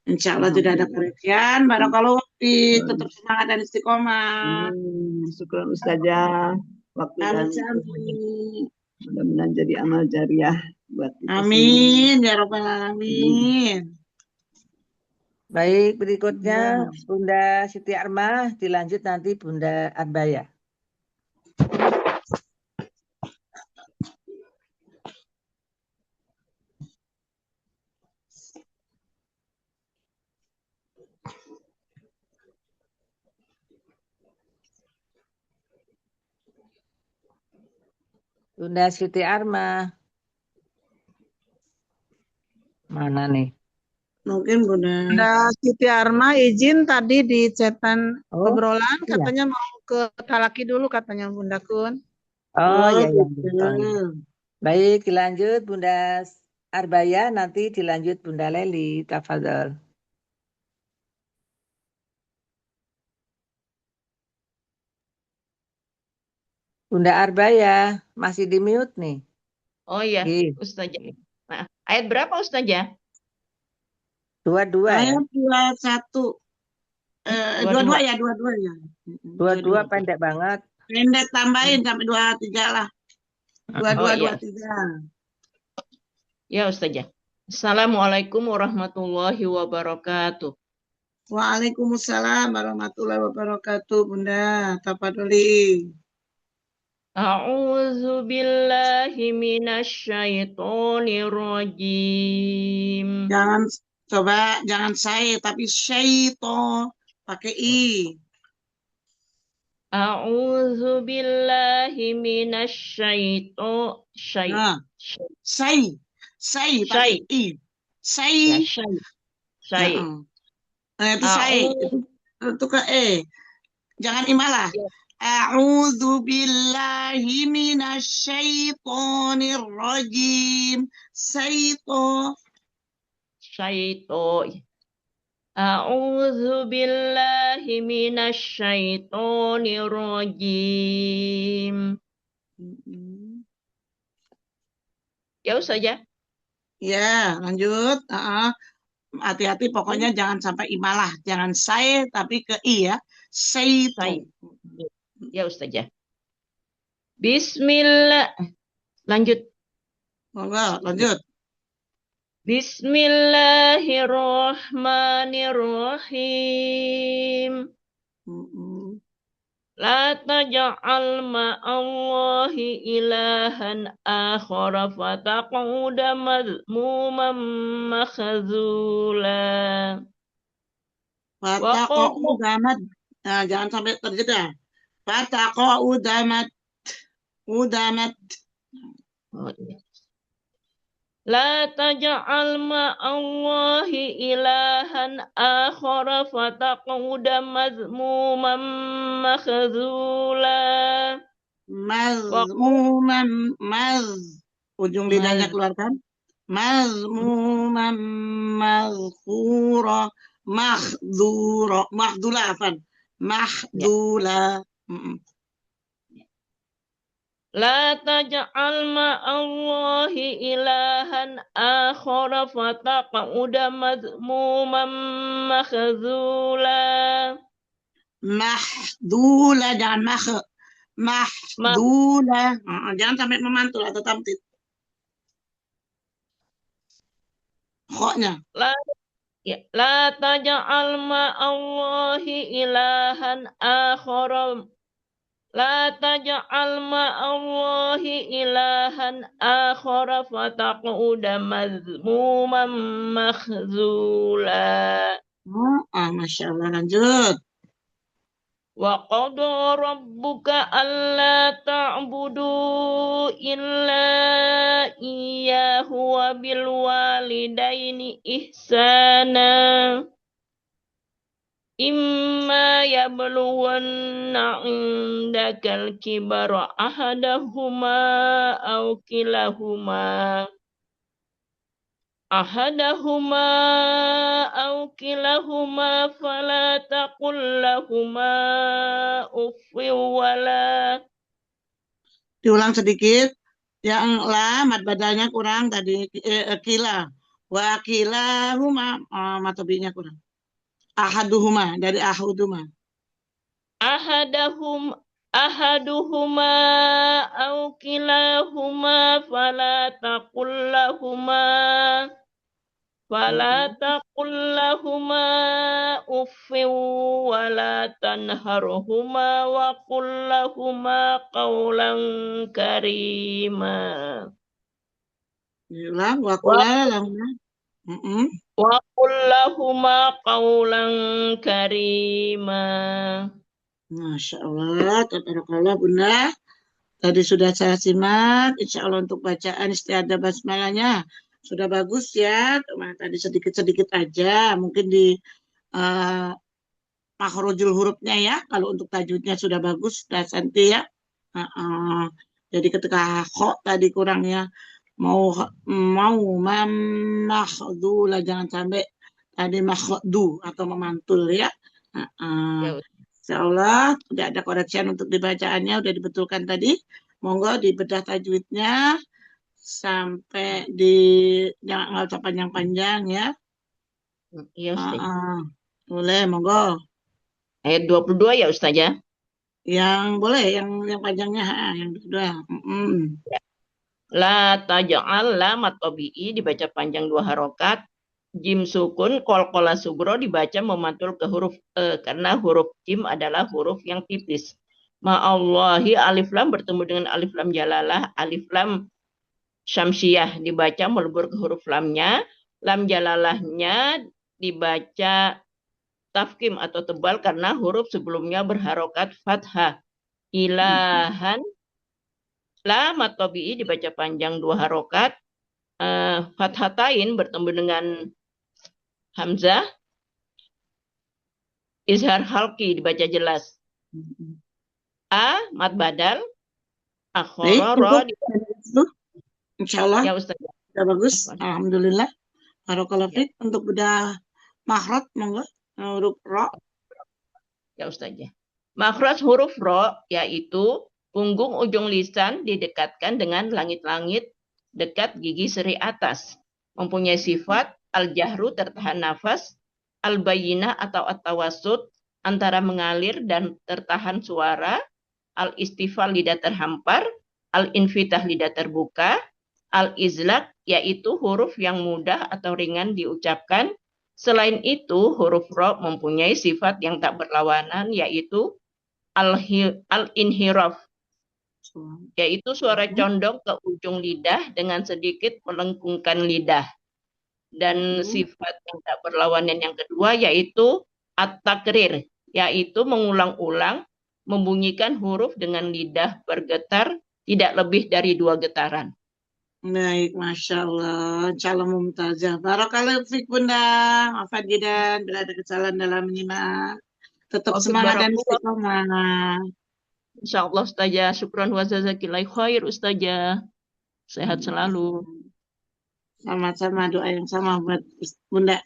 Insya Allah tidak ada koreksian. Barakallahu fiik, tetap semangat dan istiqomah. Syukur Ustazah. Waktu dan mudah-mudahan jadi amal jariah buat kita. Amin ya rabbal alamin. Baik, berikutnya Bunda Siti Armah, dilanjut nanti Bunda Arbaya. Bunda Siti Arma. Mana nih? Mungkin Bunda. Bunda Siti Arma izin tadi di chatan Oh, obrolan iya. katanya mau ke Talaki dulu katanya Bunda Kun. Oh, Oh ya, ya. gitu. Oh, iya. Baik, dilanjut Bunda Arbaya, nanti dilanjut Bunda Leli. Tafadhol. Bunda Arbaya, masih di mute nih. Oh iya, Ih, Ustazah. Nah, ayat berapa Ustazah? dua-dua ya. Ayat 21. Dua-dua ya, dua-dua ya. Dua-dua pendek banget. Pendek tambahin sampai 23 lah. Dua-dua, Oh iya. 23. Ya Ustazah. Assalamualaikum warahmatullahi wabarakatuh. Waalaikumsalam warahmatullahi wabarakatuh, Bunda. Tafadholi. A'udzu billahi minasyaitonir rajim. Jangan saya tapi syaiton pakai i. A'udzu billahi minasyaiton Nah, say pakai i. Say. Ya, syai. Itu say. Itu ke jangan imalah. A'udzu billahi minasyaitonir rajim. Syaiton. A'udzu billahi minasyaitonir rajim. Ya Ustazah. Ya, lanjut. Hati-hati pokoknya jangan sampai imalah. Jangan saya tapi ke i ya. Syaiton. Ya Ustazah. Bismillah. Lanjut. Lanjut. Bismillahirrahmanirrahim. La taj'al ma'allahi ilahan akhara fataq'uda madhmuman makhzula. Fataq'uda mad. Nah, jangan sampai terjeda. Fataq'uda mad. Udamat. Oh, iya. La taj'al ma'allahi ilahan akhara fataq'uda madhmuman makhzula. Mazmuman ujung lidahnya keluarkan. Mazmuman mazkura mahdula afan. Mahdula. La taj'al ma'allahi ilahan akhara fataq'uda madhmuman makhzula. Mahdula, jangan mahdula. Jangan sampai memantul atau tamtid. Khoknya. La taj'al ma'allahi ilahan akhara. La taj'al ma'allahi ilahan akhara fataq'uda madhmuman makhzula. Masya Allah, lanjut. Wa qada rabbuka alla ta'budu illa iyyahu wa bil walidaini ihsana. Imma yablughanna indakal kibara ahadahuma aw kilahuma fala taqul lahuma uffin wala. Diulang sedikit. Yang la mad badalnya kurang tadi kila. Wa kilahuma matobinya kurang. Ahaduhuma dari ahuduma. Ahaduhuma aw kilahuma fala taqul lahuma uffin wala tanharhuma wa qul lahuma qawlan karima. Diulang wa qul lahuma. Wa qul lahuma qawlan karima. Masya Allah, tabarakallah Bunda. Tadi sudah saya simak, insya Allah untuk bacaan istiadah basmalahnya sudah bagus ya. Tadi sedikit-sedikit aja, mungkin di makhrajul hurufnya ya. Kalau untuk tajwidnya sudah bagus, sudah santai ya. Jadi ketika kho tadi kurangnya mau mamakhdula, jangan sampai tadi makhdu atau memantul ya. Insya Allah tidak ada koreksian untuk dibacaannya, udah dibetulkan tadi. Monggo dibedah tajwidnya sampai di jangan nggak usah panjang-panjang ya. Iya, Ustaz. Boleh, monggo. Ayat 22 ya, Ustaz ya? Yang boleh, yang panjangnya, yang kedua. La taj'al lam tabi'i dibaca panjang 2 harokat. Jim sukun qalqalah sugro dibaca memantul ke huruf e karena huruf jim adalah huruf yang tipis. Ma'allahi alif lam bertemu dengan alif lam jalalah, alif lam syamsiyah dibaca melebur ke huruf lamnya, lam jalalahnya dibaca tafkim atau tebal karena huruf sebelumnya berharokat fathah. Ilahan lam tabi'i dibaca panjang 2 harokat. Fathatain bertemu dengan hamzah. Izhar halki dibaca jelas. Mad badal. Akhara Insya Allah. Ya Ustaz. Sudah bagus. Alhamdulillah. Barakallahu fiik. Untuk bedah makhraj monggo huruf ro. Ya Ustaz ya. Makhraj huruf ro yaitu punggung ujung lisan didekatkan dengan langit-langit dekat gigi seri atas. Mempunyai sifat al-jahru tertahan nafas, al-bayyinah atau at-tawassut antara mengalir dan tertahan suara, al-istifal lidah terhampar, al-infitah lidah terbuka, al-izlaq yaitu huruf yang mudah atau ringan diucapkan. Selain itu, huruf ro mempunyai sifat yang tak berlawanan yaitu al-inhiraf, yaitu suara condong ke ujung lidah dengan sedikit melengkungkan lidah. Dan sifat yang tak berlawanan yang kedua yaitu at-takrir, yaitu mengulang-ulang membunyikan huruf dengan lidah bergetar tidak lebih dari 2 getaran. Baik, Masya Allah. Insya Allah mumtazah. Barakallahu fiik Bunda. Maafkan dan bila ada kesalahan dalam menyimak. Tetap semangat dan istiqomah. Insya Allah Ustazah. Syukran wa jazakillah khair Ustazah. Sehat selalu. Sama-sama, doa yang sama buat Bunda.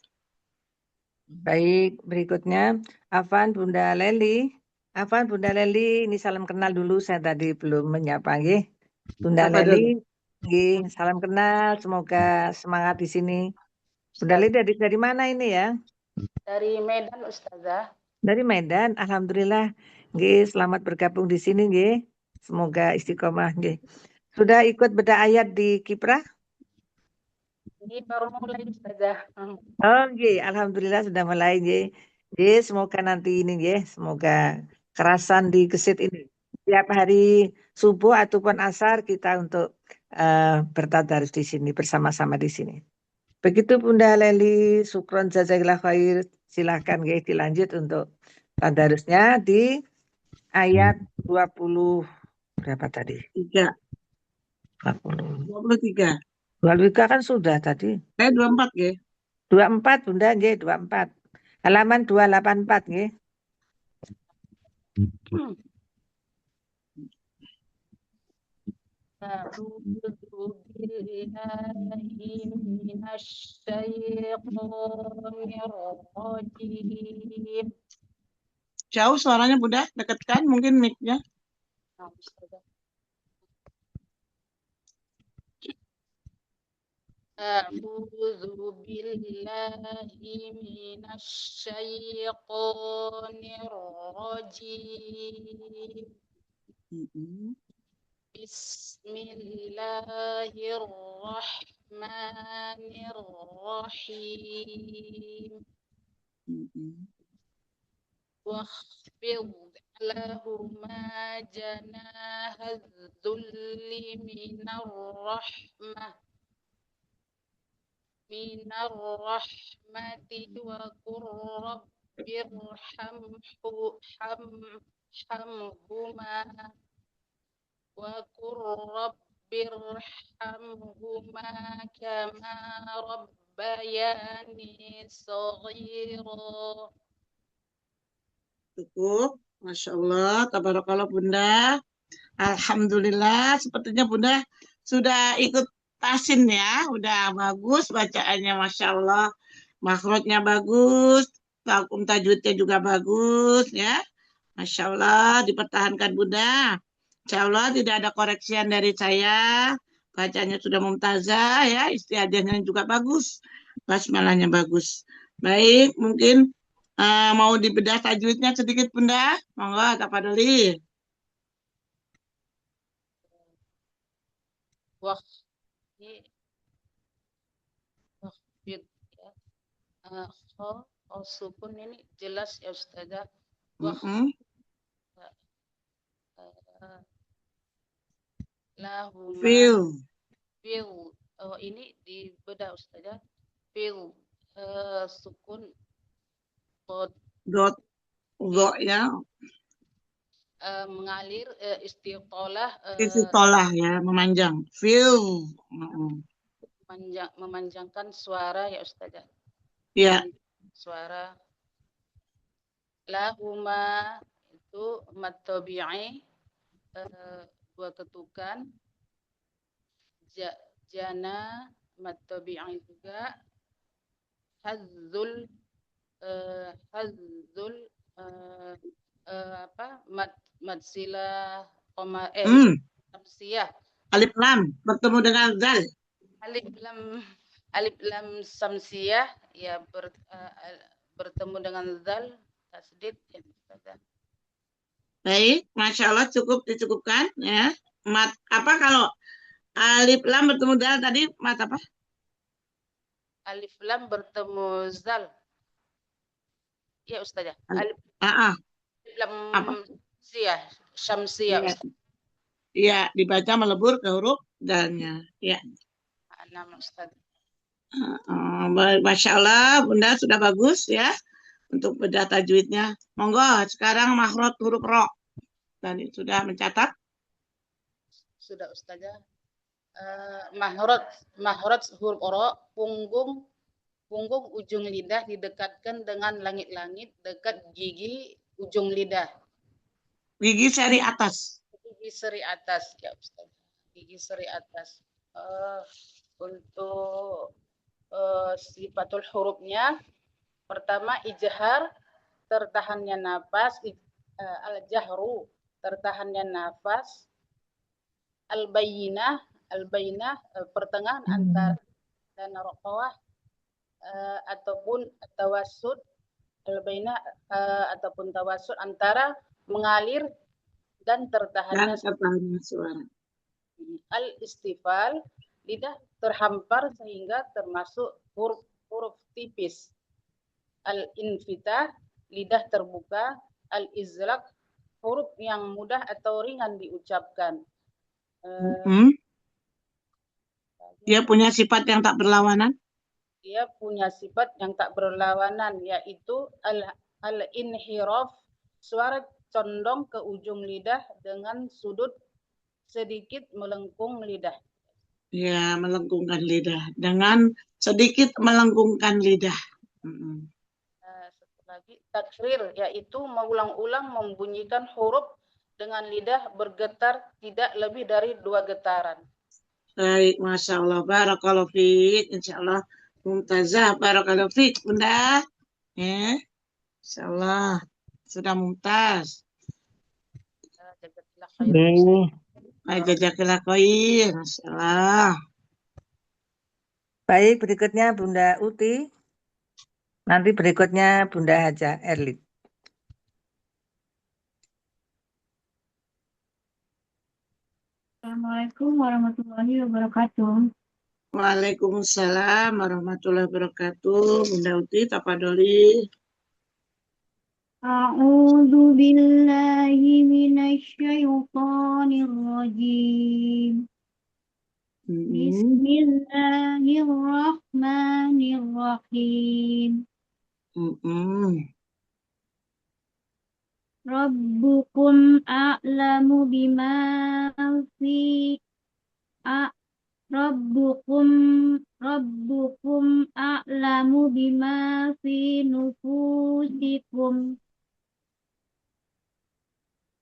Baik, berikutnya Afan Bunda Leli. Afan Bunda Leli, ini salam kenal dulu, saya tadi belum menyapa nggih. Bunda Leli, nggih, salam kenal, semoga semangat di sini. Bunda Leli dari mana ini ya? Dari Medan, Ustazah. Dari Medan, alhamdulillah. Nggih, selamat bergabung di sini nggih. Semoga istiqomah nggih. Sudah ikut bedah ayat di Kiprah? Ini baru mulai Ustazah. Oh nggih, alhamdulillah sudah mulai nggih. Nggih, semoga nanti ini nggih, semoga kerasan di Gesit ini. Tiap hari subuh ataupun asar kita untuk bertadarus di sini bersama-sama di sini. Begitu Bunda Leli, syukron jazakallah khair. Silahkan nggih dilanjut untuk tadarusnya di ayat 20 berapa tadi? 3. 23. 23 kan sudah tadi. 24 nggih. 24 Bunda nggih, 24. Halaman 284 nggih. A'udzu billahi minasyaitonir rajim. Jauh suaranya Bunda, dekatkan mungkin mic-nya. A'udzu billahi minasyaitonir rajim. Bismillahirrahmanirrahim. واخفض لهما جناح الذل من الرحمة وقل رب ارحمهما وقل رب ارحمهما كما ربياني صغيرا. Cukup. Masya Allah, tabarakallah Bunda. Alhamdulillah, sepertinya Bunda sudah ikut tasin ya. Udah bagus bacaannya, Masya Allah. Makhrajnya bagus, takum tajwidnya juga bagus ya. Masya Allah, dipertahankan Bunda. Insya Allah tidak ada koreksian dari saya. Bacanya sudah mumtazah ya, istiadahnya juga bagus. Basmalahnya bagus. Baik, mungkin mau dibedah tajwidnya sedikit Bunda. Monggo, Tapadoli. Wahfid ya. Sukun ini jelas ya Ustazah. Lahuma Fil. Oh ini dibedah Ustazah. Fil sukun Dot ya. Mengalir istiqolah Istiqolah ya, memanjang. Fil. memanjangkan suara ya Ustazah. Ya. Suara. Lahuma itu mad tabi'i, dua ketukan. Jana mad tabi'i juga. Hazzul mad sila samsiyah. Alif lam bertemu dengan zal. Alif lam samsiyah ya bertemu dengan zal tasdid ya. Baik, Masya Allah cukup dicukupkan ya. Mat apa kalau alif lam bertemu zal tadi mat apa? Alif lam bertemu zal. Ya Ustazah. Alif lam syamsiyah. Iya, dibaca melebur ke huruf dalnya. Ya. Nama Ustazah. Masya Allah, Bunda sudah bagus ya untuk bedah tajwidnya. Monggo, sekarang makhraj huruf ro. Tadi sudah mencatat? Sudah Ustazah. Makhraj huruf ro, punggung ujung lidah didekatkan dengan langit-langit dekat gigi ujung lidah. Gigi seri atas. Gigi seri atas ya Ustaz. Gigi seri atas. Untuk sifatul hurufnya, pertama ijhar, tertahannya nafas, al-jahru, tertahannya nafas, al-bayyinah, pertengahan antara dan raqawah, ataupun tawassut, al-bayyinah ataupun tawassut antara mengalir dan tertahannya suara. Al-istifal, lidah terhampar sehingga termasuk huruf tipis. Al-infitah, lidah terbuka. Al-izlaq, huruf yang mudah atau ringan diucapkan. Dia punya sifat yang tak berlawanan? Dia punya sifat yang tak berlawanan, yaitu al-inhiraf, suara condong ke ujung lidah dengan sudut sedikit melengkung lidah. Ya, melengkungkan lidah. Dengan sedikit melengkungkan lidah. Satu lagi, takrir, yaitu mengulang-ulang membunyikan huruf dengan lidah bergetar tidak lebih dari 2 getaran. Baik, Masya Allah. Barakallahu fiik. Insya Allah mumtazah. Barakallahu fiik, Bunda. Ya, Insya Allah sudah mumtaz. Jazakallah khair. Masya Allah. Baik, berikutnya Bunda Uti. Nanti berikutnya Bunda Haja Erlin. Assalamualaikum warahmatullahi wabarakatuh. Waalaikumsalam warahmatullahi wabarakatuh. Bunda Uti, Tapadoli. A'udzu billahi minasyaitonir rajim. Bismillahirrahmanirrahim. Rabbukum a'lamu bima fi a Rabbukum Rabbukum a'lamu bima fi nufusikum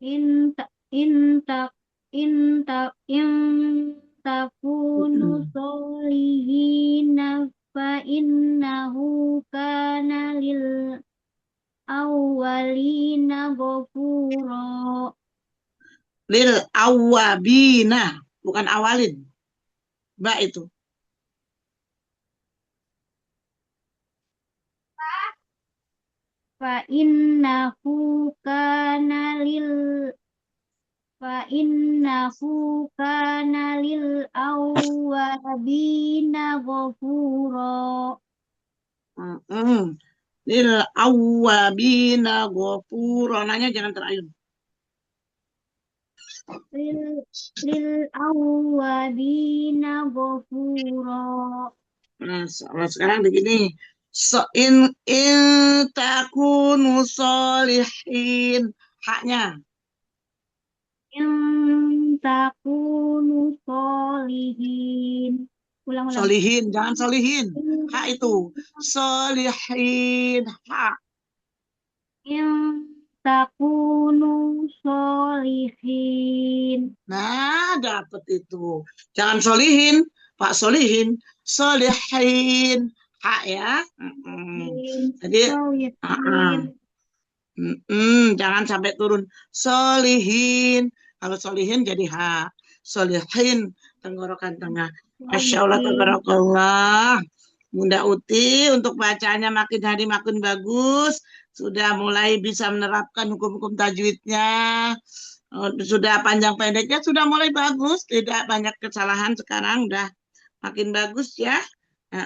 in ta, in ta, in ta, in takunu solihina fa innahu kana lil awwalina ghafura. Lil awwabina, bukan awalin. Mbak itu. Fa innahu kana lil awwabina ghafura. Lil awwabina ghafura. Nanya jangan terayun. Lil awwabina ghafura. Nah, sekarang begini. In takunu solihin. Haknya. In takunu solihin. Ulang-ulang. Solihin, jangan solihin. Hak itu. Solihin. Hak. In takunu solihin. Nah, dapat itu. Jangan solihin. Pak solihin. Solihin. Hak ya. Jadi, jangan sampai turun. Solihin. Kalau solihin jadi hak. Solihin. Tenggorokan tengah. Masya Allah, tabarakallah. Bunda Uti untuk bacaannya makin hari makin bagus. Sudah mulai bisa menerapkan hukum-hukum tajwidnya. Sudah panjang pendeknya sudah mulai bagus. Tidak banyak kesalahan sekarang. Udah makin bagus ya.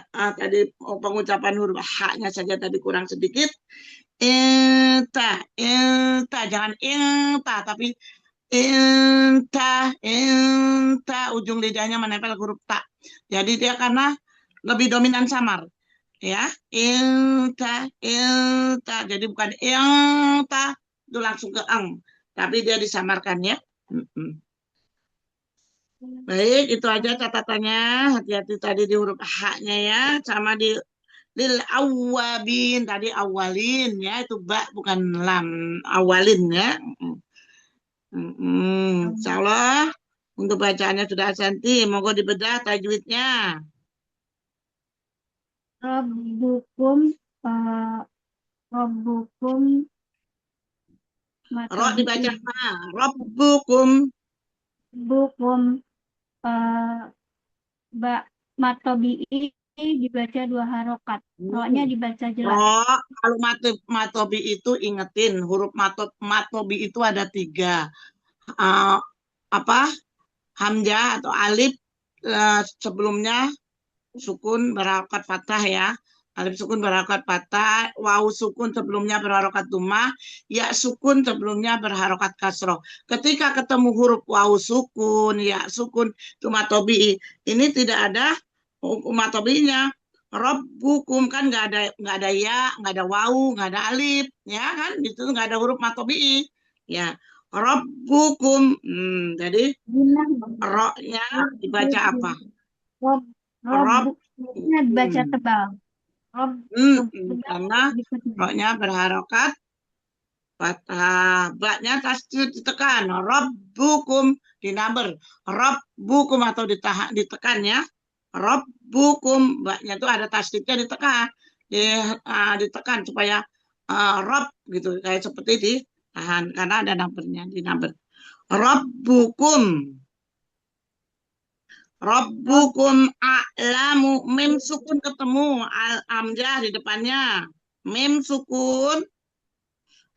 Tadi pengucapan huruf haknya saja tadi kurang sedikit. Inta, jangan inta, tapi inta, ujung lidahnya menempel huruf ta. Jadi dia karena lebih dominan samar, ya. Inta, jadi bukan inta itu langsung ke ang, tapi dia disamarkan ya. Baik, itu aja catatannya. Hati-hati tadi di huruf haknya ya, sama di lil awwabin tadi awalin ya, itu ba bukan lam, awalin ya. Insyaallah untuk bacaannya sudah Asanti, monggo dibedah tajwidnya. Rabbukum Ro dibaca apa? Rabbukum. Matobi'i dibaca 2 harokat. Ro-nya dibaca jelas. Kalau matobi itu ingetin huruf matobi itu ada 3. Hamzah atau alif sebelumnya sukun berharokat fathah ya. Alif sukun berharokat fathah, wawu sukun sebelumnya berharokat dhammah, ya sukun sebelumnya berharokat kasroh. Ketika ketemu huruf wawu sukun, ya sukun, itu matobi. Ini tidak ada matobinya. Rabbukum kan nggak ada ya, nggak ada wawu, nggak ada alif, ya kan? Itu nggak ada huruf matobi. Ya, Rabbukum. Jadi ro-nya dibaca apa? Ro-nya dibaca tebal. Karena ro-nya berharokat fathah, ba-nya tasdid ditekan. Rabbukum di number. Rabbukum atau ditekan ya. Rabbukum, ba-nya itu ada tasdidnya ditekan. Ditekan supaya rob gitu, kayak seperti ditahan karena ada numbernya di number. Rabbukum. Rabbukum a'lamu, mim sukun ketemu hamzah di depannya. Mim sukun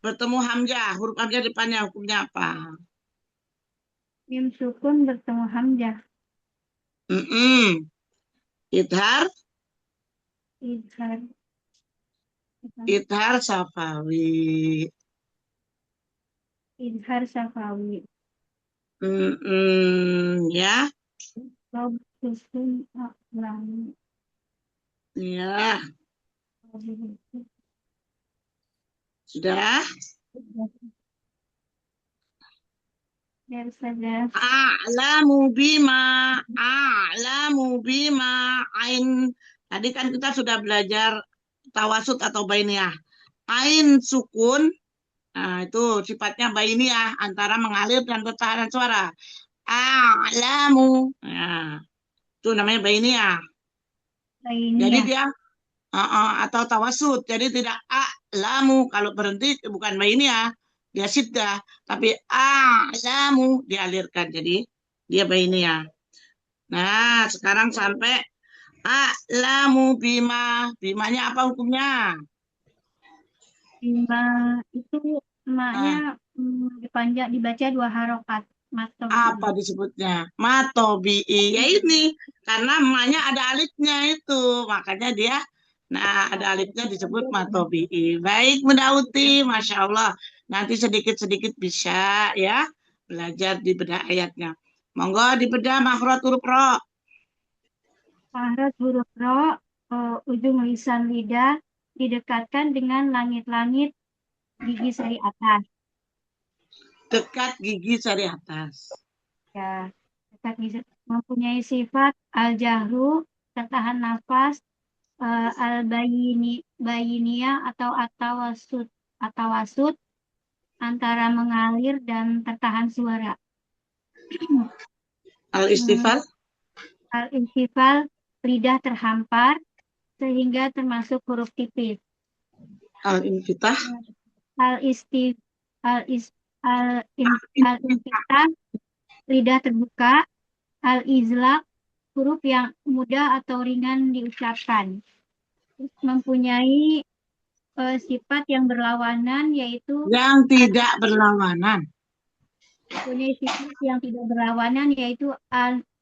bertemu hamzah, huruf hamzah di depannya, hukumnya apa? Mim sukun bertemu hamzah. Idhar safawi. Idhar safawi. Ya. Rabbukum a'lamu. Ya. Sudah? Ya Ustazah. A'lamu bima ain. Tadi kan kita sudah belajar tawasud atau bainiyah. Ain sukun, nah itu sifatnya bainiyah, antara mengalir dan pertahanan suara. A'lamu, nah, itu namanya bainiyah. Jadi dia atau tawasud, jadi tidak a'lamu, kalau berhenti bukan bainiyah, dia syiddah, tapi a'lamu dialirkan, jadi dia bainiyah. Nah, sekarang sampai a'lamu bimanya apa hukumnya? Bima itu maknya dibaca 2 harokat. Apa disebutnya? Matobi'i. Ya ini, karena emaknya ada alifnya itu. Makanya dia, nah ada alifnya disebut matobi'i. Baik, Bunda Uti, Masya Allah. Nanti sedikit-sedikit bisa ya belajar di bedah ayatnya. Monggo di bedah makhraj huruf ro. Makhraj huruf ro, ujung lisan lidah didekatkan dengan langit-langit gigi seri atas. Dekat gigi sari atas. Ya, dekat gigi mempunyai sifat al-jahru, tertahan nafas, al-bayiniyah atau atawasud antara mengalir dan tertahan suara. Al-istifal? Al-istifal, lidah terhampar sehingga termasuk huruf tipis. Al-infitah? Al-infitah, lidah terbuka. Al-izlaq, huruf yang mudah atau ringan diucapkan. Mempunyai sifat yang berlawanan, yaitu yang tidak berlawanan. Mempunyai sifat yang tidak berlawanan, yaitu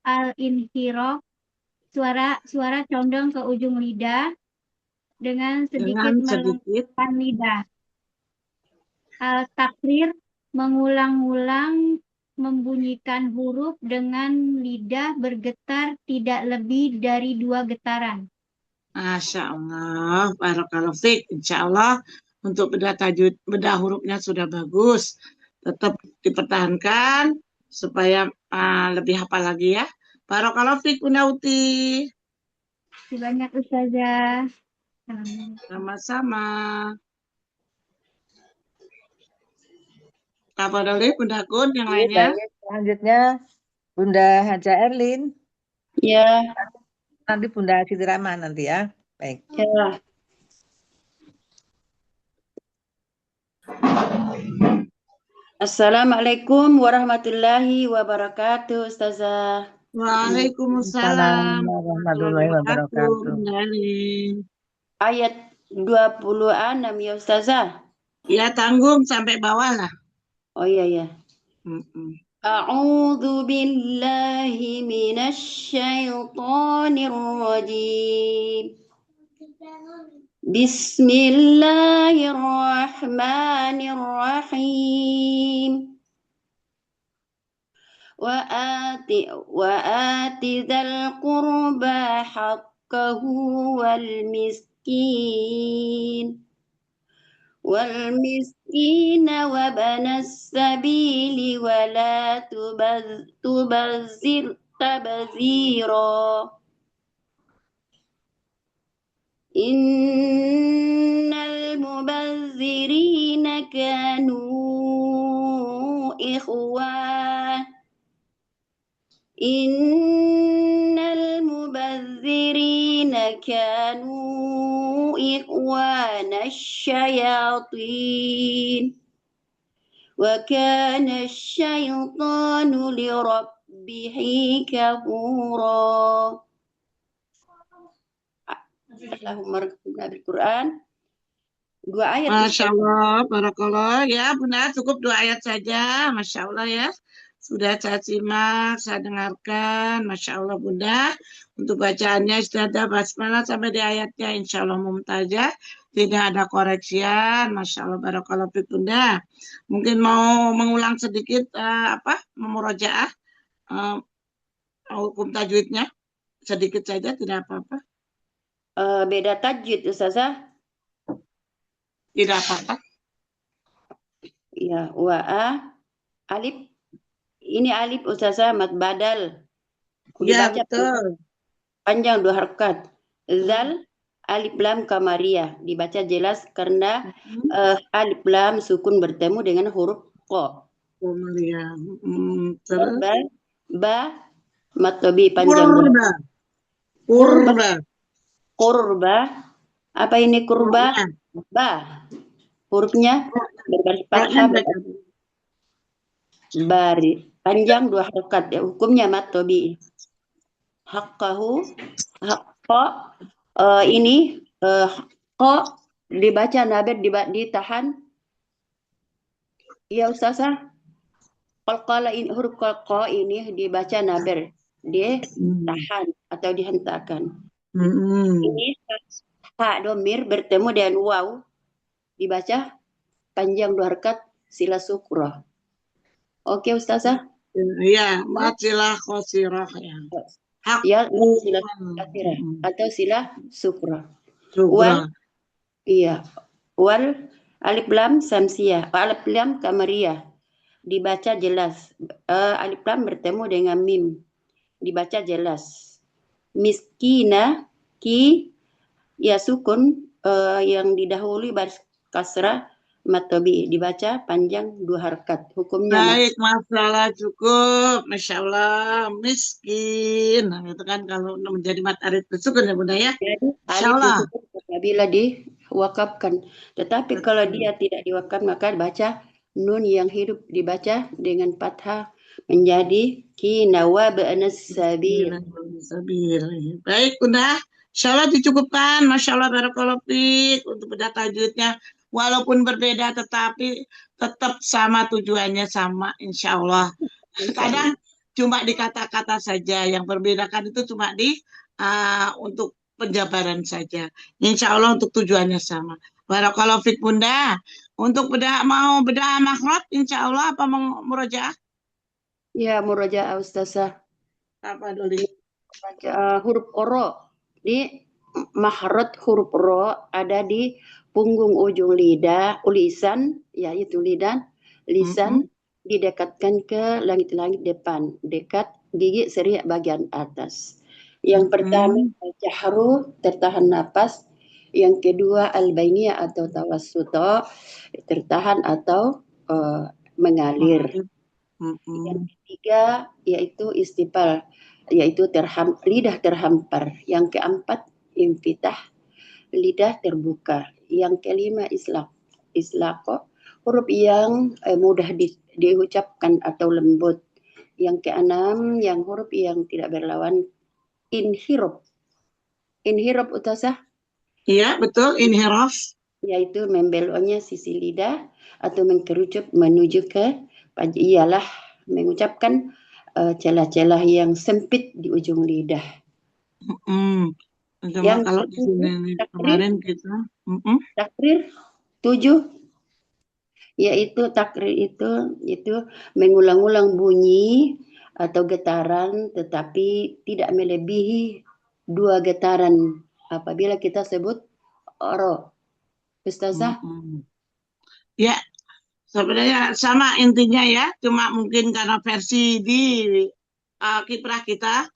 al-inhiraf, suara condong ke ujung lidah dengan sedikit melengkapkan lidah. Al-takrir, mengulang-ulang membunyikan huruf dengan lidah bergetar tidak lebih dari 2 getaran. Masya Allah, barakallahu fiik. Insya Allah untuk bedah tajwid, bedah hurufnya sudah bagus. Tetap dipertahankan supaya lebih hafal lagi ya. Barakallahu fiik Bunda Uti. Terima kasih banyak Ustazah. Sama-sama. Apa dulu Bunda Kun yang lainnya? Baik, selanjutnya Bunda Haja Erlin. Ya. Nanti Bunda Siti Rahma nanti ya. Baik. Ya. Assalamualaikum warahmatullahi wabarakatuh, Ustazah. Waalaikumsalam warahmatullahi wabarakatuh. Ayat 26 ya Ustazah. Ya tanggung sampai bawah lah. Oh iya ya. A'udzu billahi minasy syaithanir rajim. Bismillahirrahmanirrahim. Wa ati dzal qurba haqqahu wal miskin wa banas sabili wa la tubazzir tabzira. Innal mubazzirina kanu ikhwan Innal mubazzirina kanu ikhwana syayatin wa kana syaitanu li rabbihi kafura. Allahumma rzuqna bil Quran. 2 ayat. Masya Allah, barakallah. Ya Bunda, cukup 2 ayat saja. Masya Allah ya. Sudah saya simak, saya dengarkan. Masya Allah Bunda. Untuk bacaannya sudah ada basmalah sampai di ayatnya. Insya Allah mumtajah. Tidak ada koreksian. Masya Allah barakallah Bunda. Mungkin mau mengulang sedikit memurojaah hukum tajwidnya. Sedikit saja, tidak apa-apa. Beda tajwid Ustazah. Tidak apa-apa. Ya, alif Ini alif Ustazah mad badal. Ya, Dibaca betul. panjang 2 harokat. Zal alif lam kamaria dibaca jelas karena alif lam sukun bertemu dengan huruf ko. Kamaria. Terus Ba mad tobi panjang 2 kurba. Kurba. Kurba. Apa ini kurba? Ba. Hurufnya berbaris fathah bari panjang 2 harokat ya, hukumnya mad tobi. Haqqahu haqqa ini ko dibaca naber ditahan ya Ustazah. Qalqala ini huruf qalqa ini dibaca naber dia tahan atau dihentakkan. Ini ha domir bertemu dengan waw dibaca panjang 2 harokat sila sukra. Oke Ustazah? Iya, matilah qasirah ya. Ya, sila qasirah atau sila sukra. Wal iya. Wal alif lam samsiyah, alif lam kamariyah. Dibaca jelas. Alif lam bertemu dengan mim. Dibaca jelas. Miskina ki ya sukun yang didahului baris kasrah matobi dibaca panjang 2 harokat. Hukumnya baik, masalah cukup, masya Allah, miskin. Nah, itu kan kalau menjadi mat arid bersukun ya Bunda ya. Masya Allah. Apabila diwakafkan, tetapi kalau dia tidak diwakafkan maka baca nun yang hidup dibaca dengan fathah menjadi kinawa ba'anas sabil. Baik Bunda, insya Allah dicukupkan, masya Allah barakallahu fiik untuk beda tajwidnya. Walaupun berbeda tetapi tetap sama tujuannya sama insya Allah. Kadang cuma di kata-kata saja yang berbedakan itu cuma di untuk penjabaran saja. Insya Allah untuk tujuannya sama. Barakallahu fiik Bunda. Untuk mau bedah makhraj insya Allah apa murojaah? Ya murojaah Ustazah. Apa dulu? Huruf ro di makhraj huruf ro ada di punggung ujung lidah, lisan, yaitu lidah, lisan didekatkan ke langit-langit depan, dekat gigi seri bagian atas. Yang pertama al-jahru, tertahan napas. Yang kedua al-bainiyah atau tawassuto, tertahan atau mengalir. Yang ketiga yaitu istipal, yaitu lidah terhampar. Yang keempat infitah, lidah terbuka. Yang kelima islaqo, huruf yang mudah diucapkan atau lembut. Yang keenam yang huruf yang tidak berlawan inhiraf. Inhiraf Ustazah? Iya betul, inhiraf. Yaitu membeloknya sisi lidah atau mengkerucut menuju ke ialah mengucapkan celah-celah yang sempit di ujung lidah. Yang kalau di sini kemarin kita takrir 7 yaitu takrir itu mengulang-ulang bunyi atau getaran tetapi tidak melebihi 2 getaran apabila kita sebut ro. Ustazah? Ya, sebenarnya sama intinya ya, cuma mungkin karena versi di kiprah kita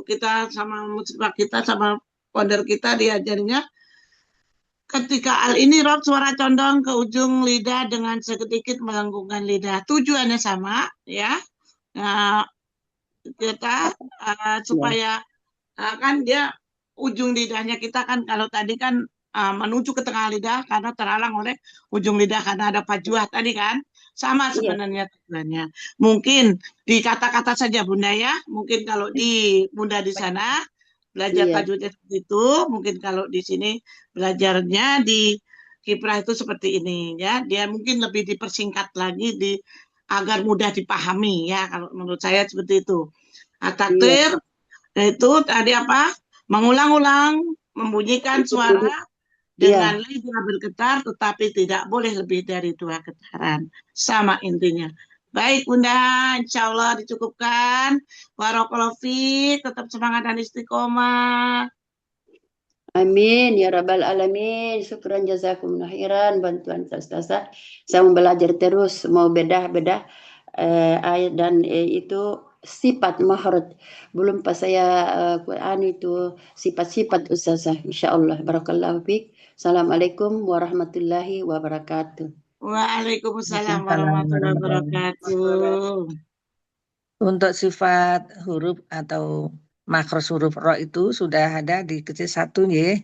kita sama musibah kita sama founder kita diajarinya ketika ini rob suara condong ke ujung lidah dengan sedikit melengkungkan lidah. Tujuannya sama ya. Nah, kita supaya kan dia ujung lidahnya kita kan kalau tadi kan menuju ke tengah lidah karena terhalang oleh ujung lidah karena ada pajuah tadi kan. Sama sebenarnya tujuannya. Mungkin di kata-kata saja Bunda ya. Mungkin kalau di Bunda di sana belajar tajwidnya seperti itu. Mungkin kalau di sini belajarnya di kiprah itu seperti ini ya. Dia mungkin lebih dipersingkat lagi agar mudah dipahami ya. Kalau menurut saya seperti itu. Takdir itu tadi apa? Mengulang-ulang membunyikan suara dengan lidah bergetar tetapi tidak boleh lebih dari 2 getaran. Sama intinya. Baik Bunda, insya Allah dicukupkan. Barakallahu fiik, tetap semangat dan istiqomah. Amin ya rabbal alamin. Syukran jazakumullah khairan bantuan Ustazah. Saya mau belajar terus, mau bedah ayat dan itu sifat mahraj. Belum pas saya Quran itu sifat-sifat Ustazah. Insyaallah. Barakallahu fiik. Assalamualaikum warahmatullahi wabarakatuh. Waalaikumsalam Waalaikumsalam warahmatullahi warahmatullahi wabarakatuh. Untuk sifat huruf atau makros huruf ro itu sudah ada di kecil 1 ya.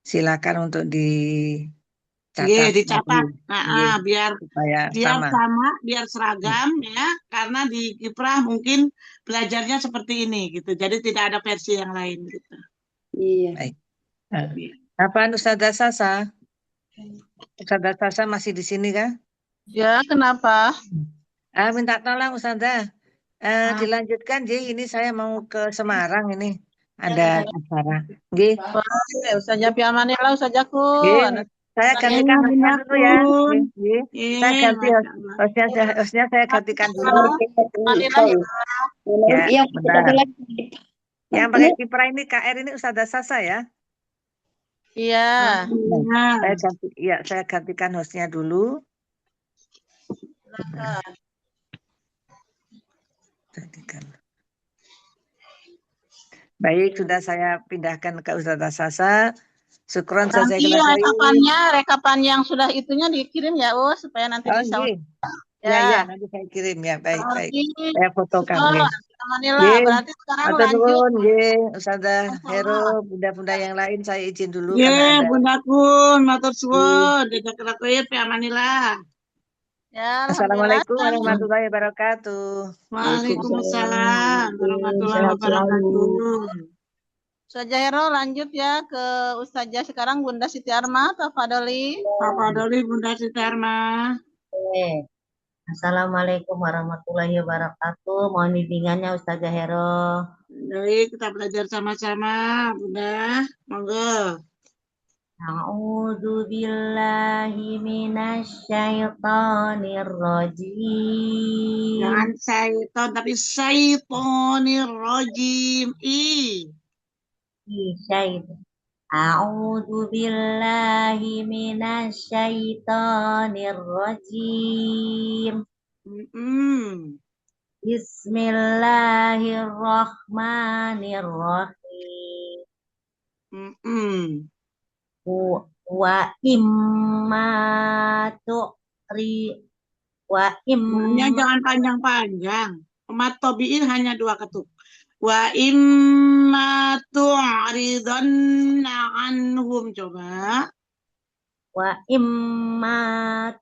Silakan untuk dicatat. Dicatat. Nggih, Biar supaya sama, sama. biar seragam ya. Karena di kiprah mungkin belajarnya seperti ini gitu. Jadi tidak ada versi yang lain gitu. Iya. Baik. Apa Ustazah Sasa? Ustazah Sasa masih di sini kah? Ya, kenapa? Minta tolong Ustazah. Dilanjutkan, Ji. Ini saya mau ke Semarang ini. Ada acara. Nggih. Ustazah Piamanillah, Ustazahku. Nggih. Saya gantikan hostnya dulu ya. Nggih. Saya ganti hostnya saya gantikan dulu. Ya, bentar. Yang pakai kiprah ini KR ini Ustazah Sasa ya. Iya. Saya gantikan hostnya dulu. Baik, sudah saya pindahkan ke Ustazah Sasa. Syukron Nanti rekapan yang sudah itunya dikirim ya, supaya nanti bisa. Ya, nanti saya kirim ya. Baik. Saya fotokan. Berarti sekarang lanjut. Ustazah Hero, bunda-bunda yang lain saya izin dulu. Bundaku, matur suwun, Jazakallahu Piamanillah. Ya, Assalamualaikum warahmatullahi wabarakatuh. Waalaikumsalam warahmatullahi wabarakatuh. Ustazah Hero lanjut ya ke Ustazah sekarang Bunda Siti Arma, Tafadholi. Tafadholi Bunda Siti Arma. Assalamualaikum warahmatullahi wabarakatuh. Mohon bimbingannya Ustazah Hero. Baik, kita belajar sama-sama, Bunda. Monggo. A'udzu billahi minasyaitonir rajim. Jangan syaiton tapi syaitonir rajim. Syaiton. A'udzu billahi minasyaitonir rajim. Bismillahirrahmanirrahim. Wa imma jangan panjang-panjang. Mat tobiin hanya 2 ketuk. Wa imma tu'ridhanna anhum, coba. Wa imma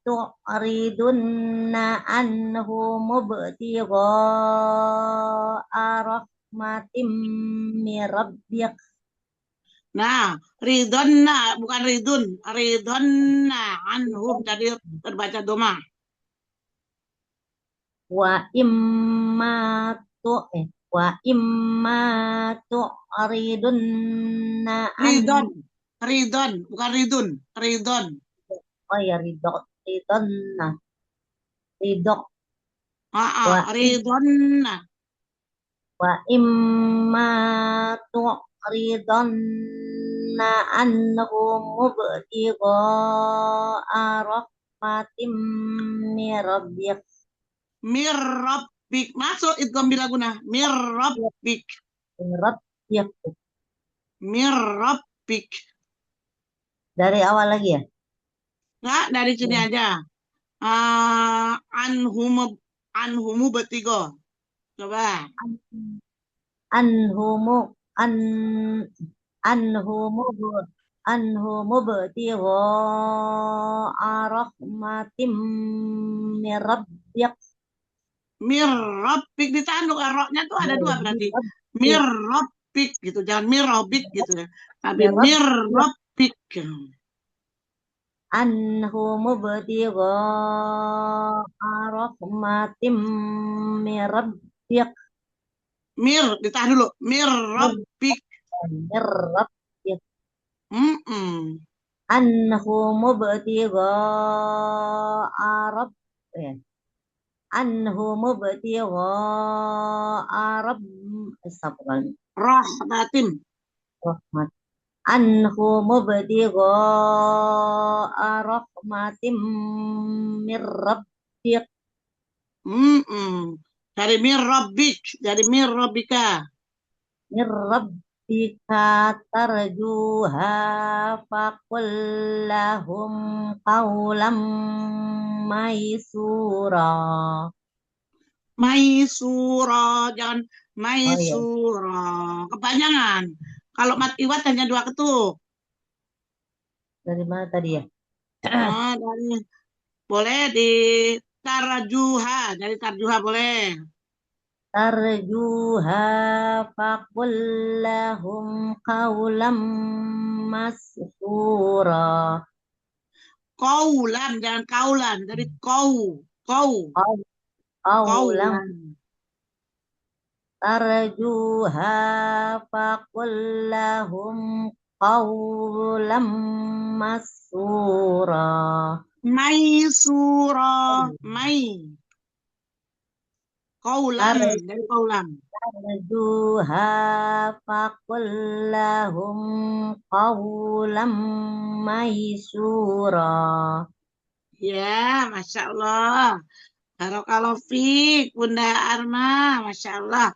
tu'ridunna anhum mubtigha'a rahmatim mir rabbik. Nah, ridonna bukan ridun, ridonna anhum tadi terbaca doma. Wa imma tu'ridunna Ridon, bukan ridun, ridon. Oh ya, ridonna. Ridonna. Wa imma tu'ridunna anhum mubtigha'a rahmatim mir rabbik. Mir rabbik, masuk itu bila guna. Mir rabbik. Mir rabbik. Dari awal lagi ya? Enggak, dari sini aja. Anhumu betigo. Coba. Anhumu betigo rahmatim mir rabbik. Mir rabbik ditahan roknya tuh ada 2 berarti. Mir rabbik gitu, jangan mir rabbik gitu ya. Tapi mir rabbik. Anhumu betigo rahmatim mir rabbik. Mir, ditahan dulu. Mir rabbik. Mir rabbik. Anhumu betigo anhumu betigo rahmatim. Anhumu betigo rahmatim mir rabbik. Dari mir rabbik, dari mir rabbika. Mir rabbika tarjuha faqul lahum qawlam maisura. Maisura, jangan Oh iya. maisura. Kepanjangan. Kalau mat iwat hanya 2 ketuk. Dari mana tadi ya? Dari boleh di tarjuha, dari tarjuha boleh. Tarjuha faqul lahum qawlam masura. Kaulan, jangan kaulan, dari kau. Qawlam. Kaulan. Tarjuha faqul lahum qawlam masura. Maisura, mai. Kaulan, dari kaulan. Tarjuha faqul lahum qawlam maisura. Ya, Masya Allah. Barakallahu fiik, Bunda Arma. Masya Allah.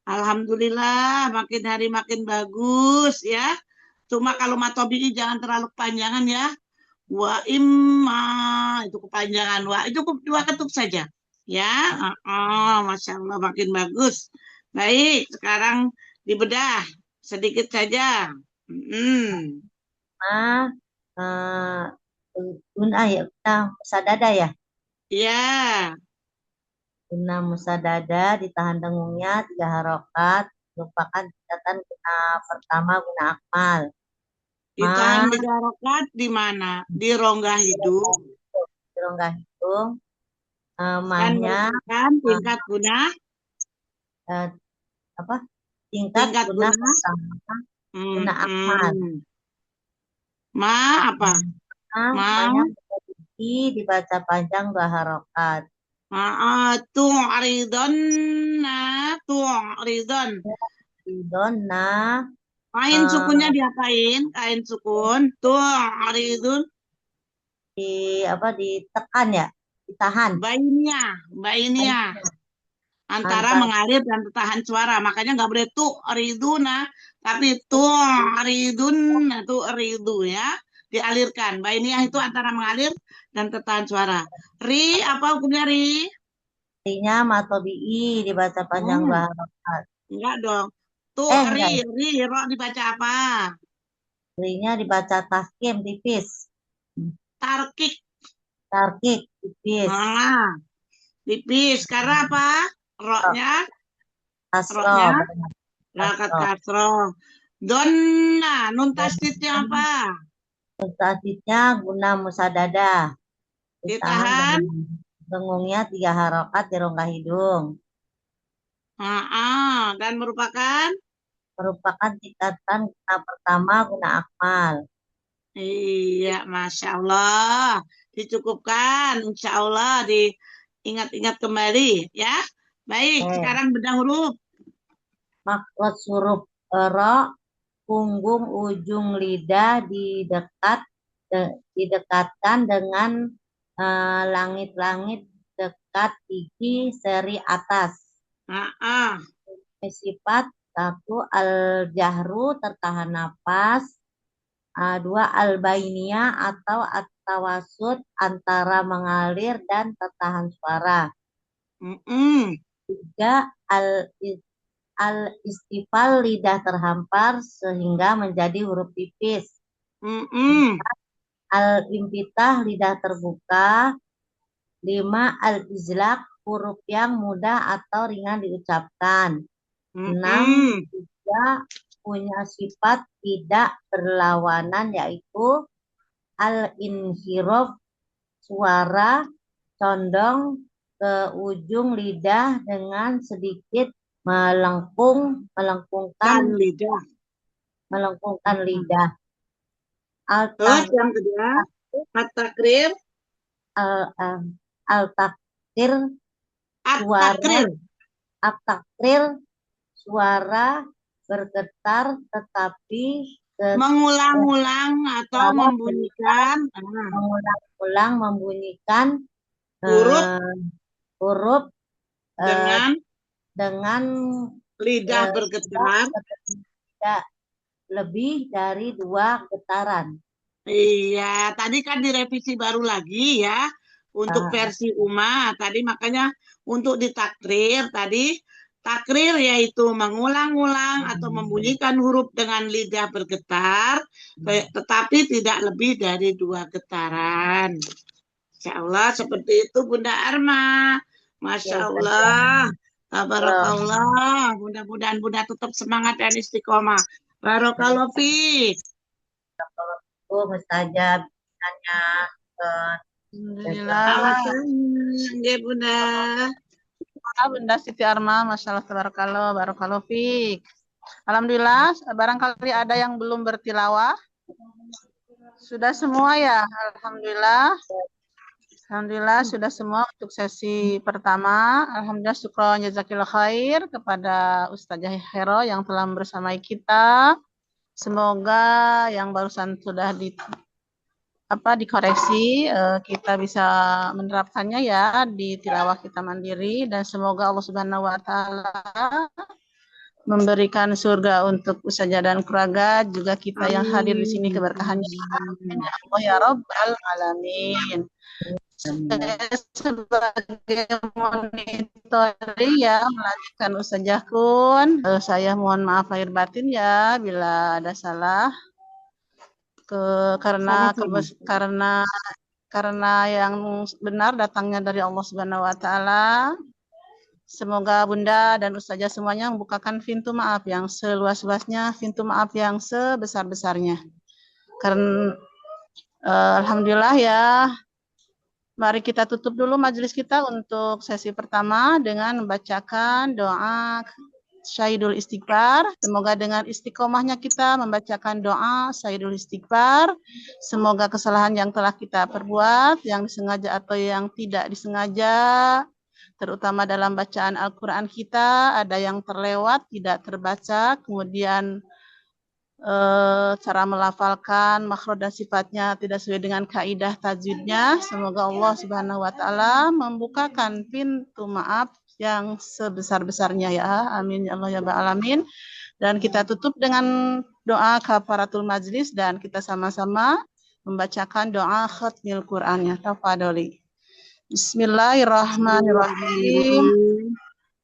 Alhamdulillah, makin hari makin bagus ya. Cuma kalau matobi jangan terlalu kepanjangan ya. Wa imma, itu kepanjangan. Wa, itu 2 ketuk saja. Ya, Masya Allah makin bagus. Baik, sekarang dibedah sedikit saja. Guna ya, musadada ya. Ya. Guna musadada ditahan dengungnya 3 harokat, merupakan tingkatan guna pertama guna akmal. Ditahan 3 harokat di mana? Di rongga hidung. Di rongga hidung. Dan Mahnya merupakan tingkat guna apa? Tingkat guna pertama guna akmal. Ma apa? Mahnya dibaca panjang 2 harokat. Tu'ridon. Kain sukunnya diapain? Kain sukun. Tu'ridun. Ditekan ya? Ditahan. Bainnya. Antara mengalir dan tertahan suara. Makanya nggak boleh tu'riduna. Tapi tu'ridun. Tu'ridu ya. Dialirkan. Bainiyah itu antara mengalir dan tertahan suara. Ri, apa hukumnya ri? Rinya matobi'i dibaca panjang 2 harokat. Enggak dong. Ri, ro dibaca apa? Rinya dibaca tahkim tipis. Tarkik tipis. Tipis. Karena apa? Roknya? Rakat kasroh. Donna, nun tasdidnya apa? Nun tasdidnya guna musadada. Ditahan dengungnya 3 harokat di rongga hidung. Dan merupakan tingkatan guna pertama guna akmal. Iya, Masya Allah. Dicukupkan, Insya Allah diingat-ingat kembali ya. Baik, sekarang bedah huruf. Makrot huruf ro, punggung ujung lidah didekatkan dengan langit-langit dekat gigi seri atas. Sifat 1 al-jahru tertahan napas, 2 al-bainiyah atau at-tawasud antara mengalir dan tertahan suara. 3 al-istifal lidah terhampar sehingga menjadi huruf tipis. 4 al-impitah lidah terbuka. 5 al-izlaq huruf yang mudah atau ringan diucapkan. 6 juga punya sifat tidak berlawanan yaitu al-inhiraf suara condong ke ujung lidah dengan sedikit melengkungkan lidah. Terus yang kedua, at-takrir. Suara bergetar tetapi mengulang-ulang atau membunyikan huruf dengan lidah bergetar tidak lebih dari 2 getaran. Iya, tadi kan direvisi baru lagi ya untuk versi Uma. Tadi makanya untuk ditakrir tadi takrir yaitu mengulang-ulang atau membunyikan huruf dengan lidah bergetar, tetapi tidak lebih dari 2 getaran. Insya Allah seperti itu Bunda Arma. Masya Allah. Tabarakallah. Mudah-mudahan Bunda tetap semangat dan istiqomah. Barakallahu fiik. Mustajab tanya Alhamdulillah. Nggih Bunda. Bunda Siti Arma, Masya Allah, tabarakallah, barakallahu fiik. Alhamdulillah, barangkali ada yang belum bertilawah. Sudah semua ya? Alhamdulillah. Alhamdulillah sudah semua untuk sesi pertama. Alhamdulillah syukron jazakillah khair kepada Ustazah Hero yang telah bersamai kita. Semoga yang barusan sudah dikoreksi, kita bisa menerapkannya ya di tilawah kita mandiri, dan semoga Allah Subhanahu wa taala memberikan surga untuk Ustazah dan keluarga, juga kita yang hadir di sini keberkahannya. Amin ya Allah ya Rabbal alamin. Saya sebagai monitor ya melanjutkan Ustazah Kun. Saya mohon maaf lahir batin ya bila ada salah. Karena yang benar datangnya dari Allah Subhanahu wa taala. Semoga Bunda dan Ustazah semuanya membukakan pintu maaf yang seluas-luasnya, pintu maaf yang sebesar-besarnya. Karena alhamdulillah ya. Mari kita tutup dulu majelis kita untuk sesi pertama dengan membacakan doa Syahidul Istighfar. Semoga dengan istiqomahnya kita membacakan doa Syahidul Istighfar. Semoga kesalahan yang telah kita perbuat, yang disengaja atau yang tidak disengaja, terutama dalam bacaan Al-Quran kita, ada yang terlewat, tidak terbaca, kemudian cara melafalkan makhraj dan sifatnya tidak sesuai dengan kaidah tajwidnya. Semoga Allah Subhanahu wa taala membukakan pintu maaf yang sebesar-besarnya ya. Amin ya Allah ya Rabbal alamin. Dan kita tutup dengan doa kafaratul majlis dan kita sama-sama membacakan doa khatmil Qur'annya. Tafadholi. Bismillahirrahmanirrahim.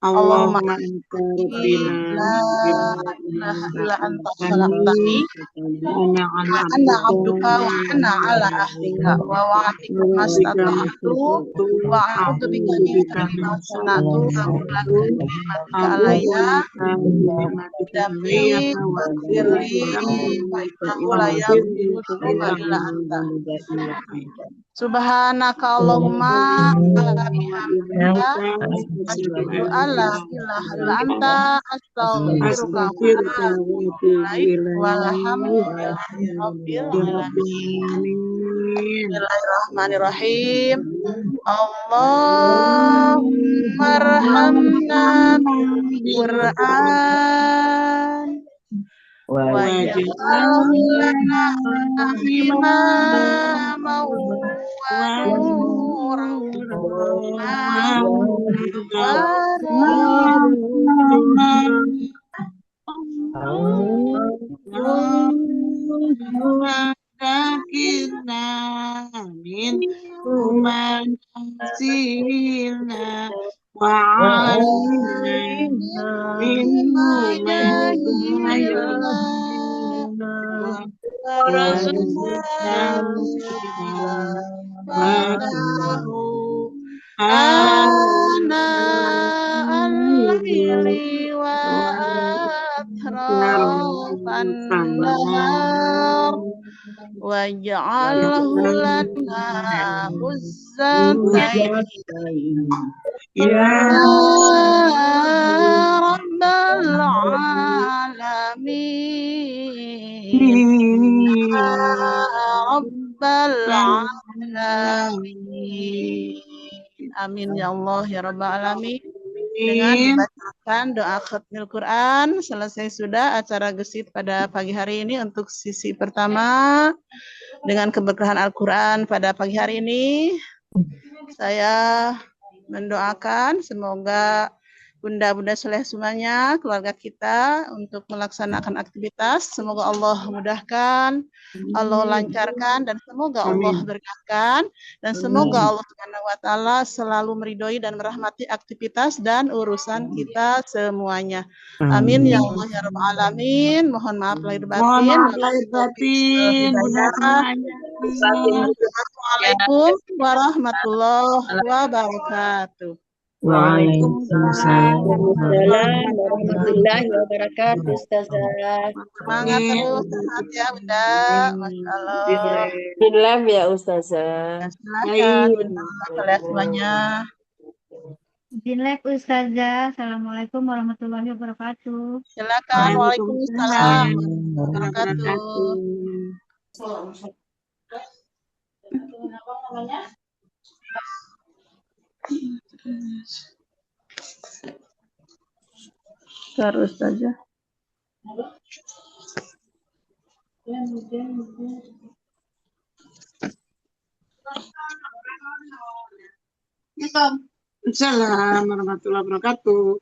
Allahumma anta rabbina la ilaha illa anta khalaqtani wa ana abduka wa ana ala ahdika wa wa'adika mastata'tu wa a'udzu bika min ma sanatu amlaka alayya dambi wa firli wa innahu la yaghfiru illa anta. Subhanaka Allahumma wa bihamdika asyhadu an la ilaha illa anta astaghfiruka wa atubu ilaik. Walhamdulillahi rabbil alamin. Bismillahirrahmanirrahim. Allahumma arhamna bil Qur'an waj'alhu lana imaman wa nuran min umansilna wa'alina ana al-laili wa atrafan nahar waj'alhu lana huzzatayn ya rabbal alamin ya rabbal alamin. Amin ya Allah ya rabbal alamin. Dengan membacakan doa khatmil Quran, selesai sudah acara gesit pada pagi hari ini untuk sisi pertama. Dengan keberkahan Al-Quran pada pagi hari ini, saya mendoakan semoga bunda-bunda soleh semuanya, keluarga kita untuk melaksanakan aktivitas. Semoga Allah mudahkan, Allah lancarkan, dan semoga Allah berkahkan, dan semoga Allah Subhanahu wa Ta'ala selalu meridhoi dan merahmati aktivitas dan urusan kita semuanya. Amin ya Allah ya Rabbal alamin. Mohon maaf lahir batin. Mohon maaf lahir batin, Bunda semuanya. Assalamualaikum warahmatullahi wabarakatuh. Waalaikumsalam warahmatullahi wabarakatuh, Ustazah. Semangat terus, sehat ya Bunda. Masya Allah. Bin live ya Ustazah. Silakan Bunda, kalian semuanya. Izin live Ustazah. Assalamualaikum warahmatullahi wabarakatuh. Silakan. Waalaikumsalam warahmatullahi wabarakatuh. Apa namanya? Terus saja. Assalamualaikum warahmatullahi wabarakatuh.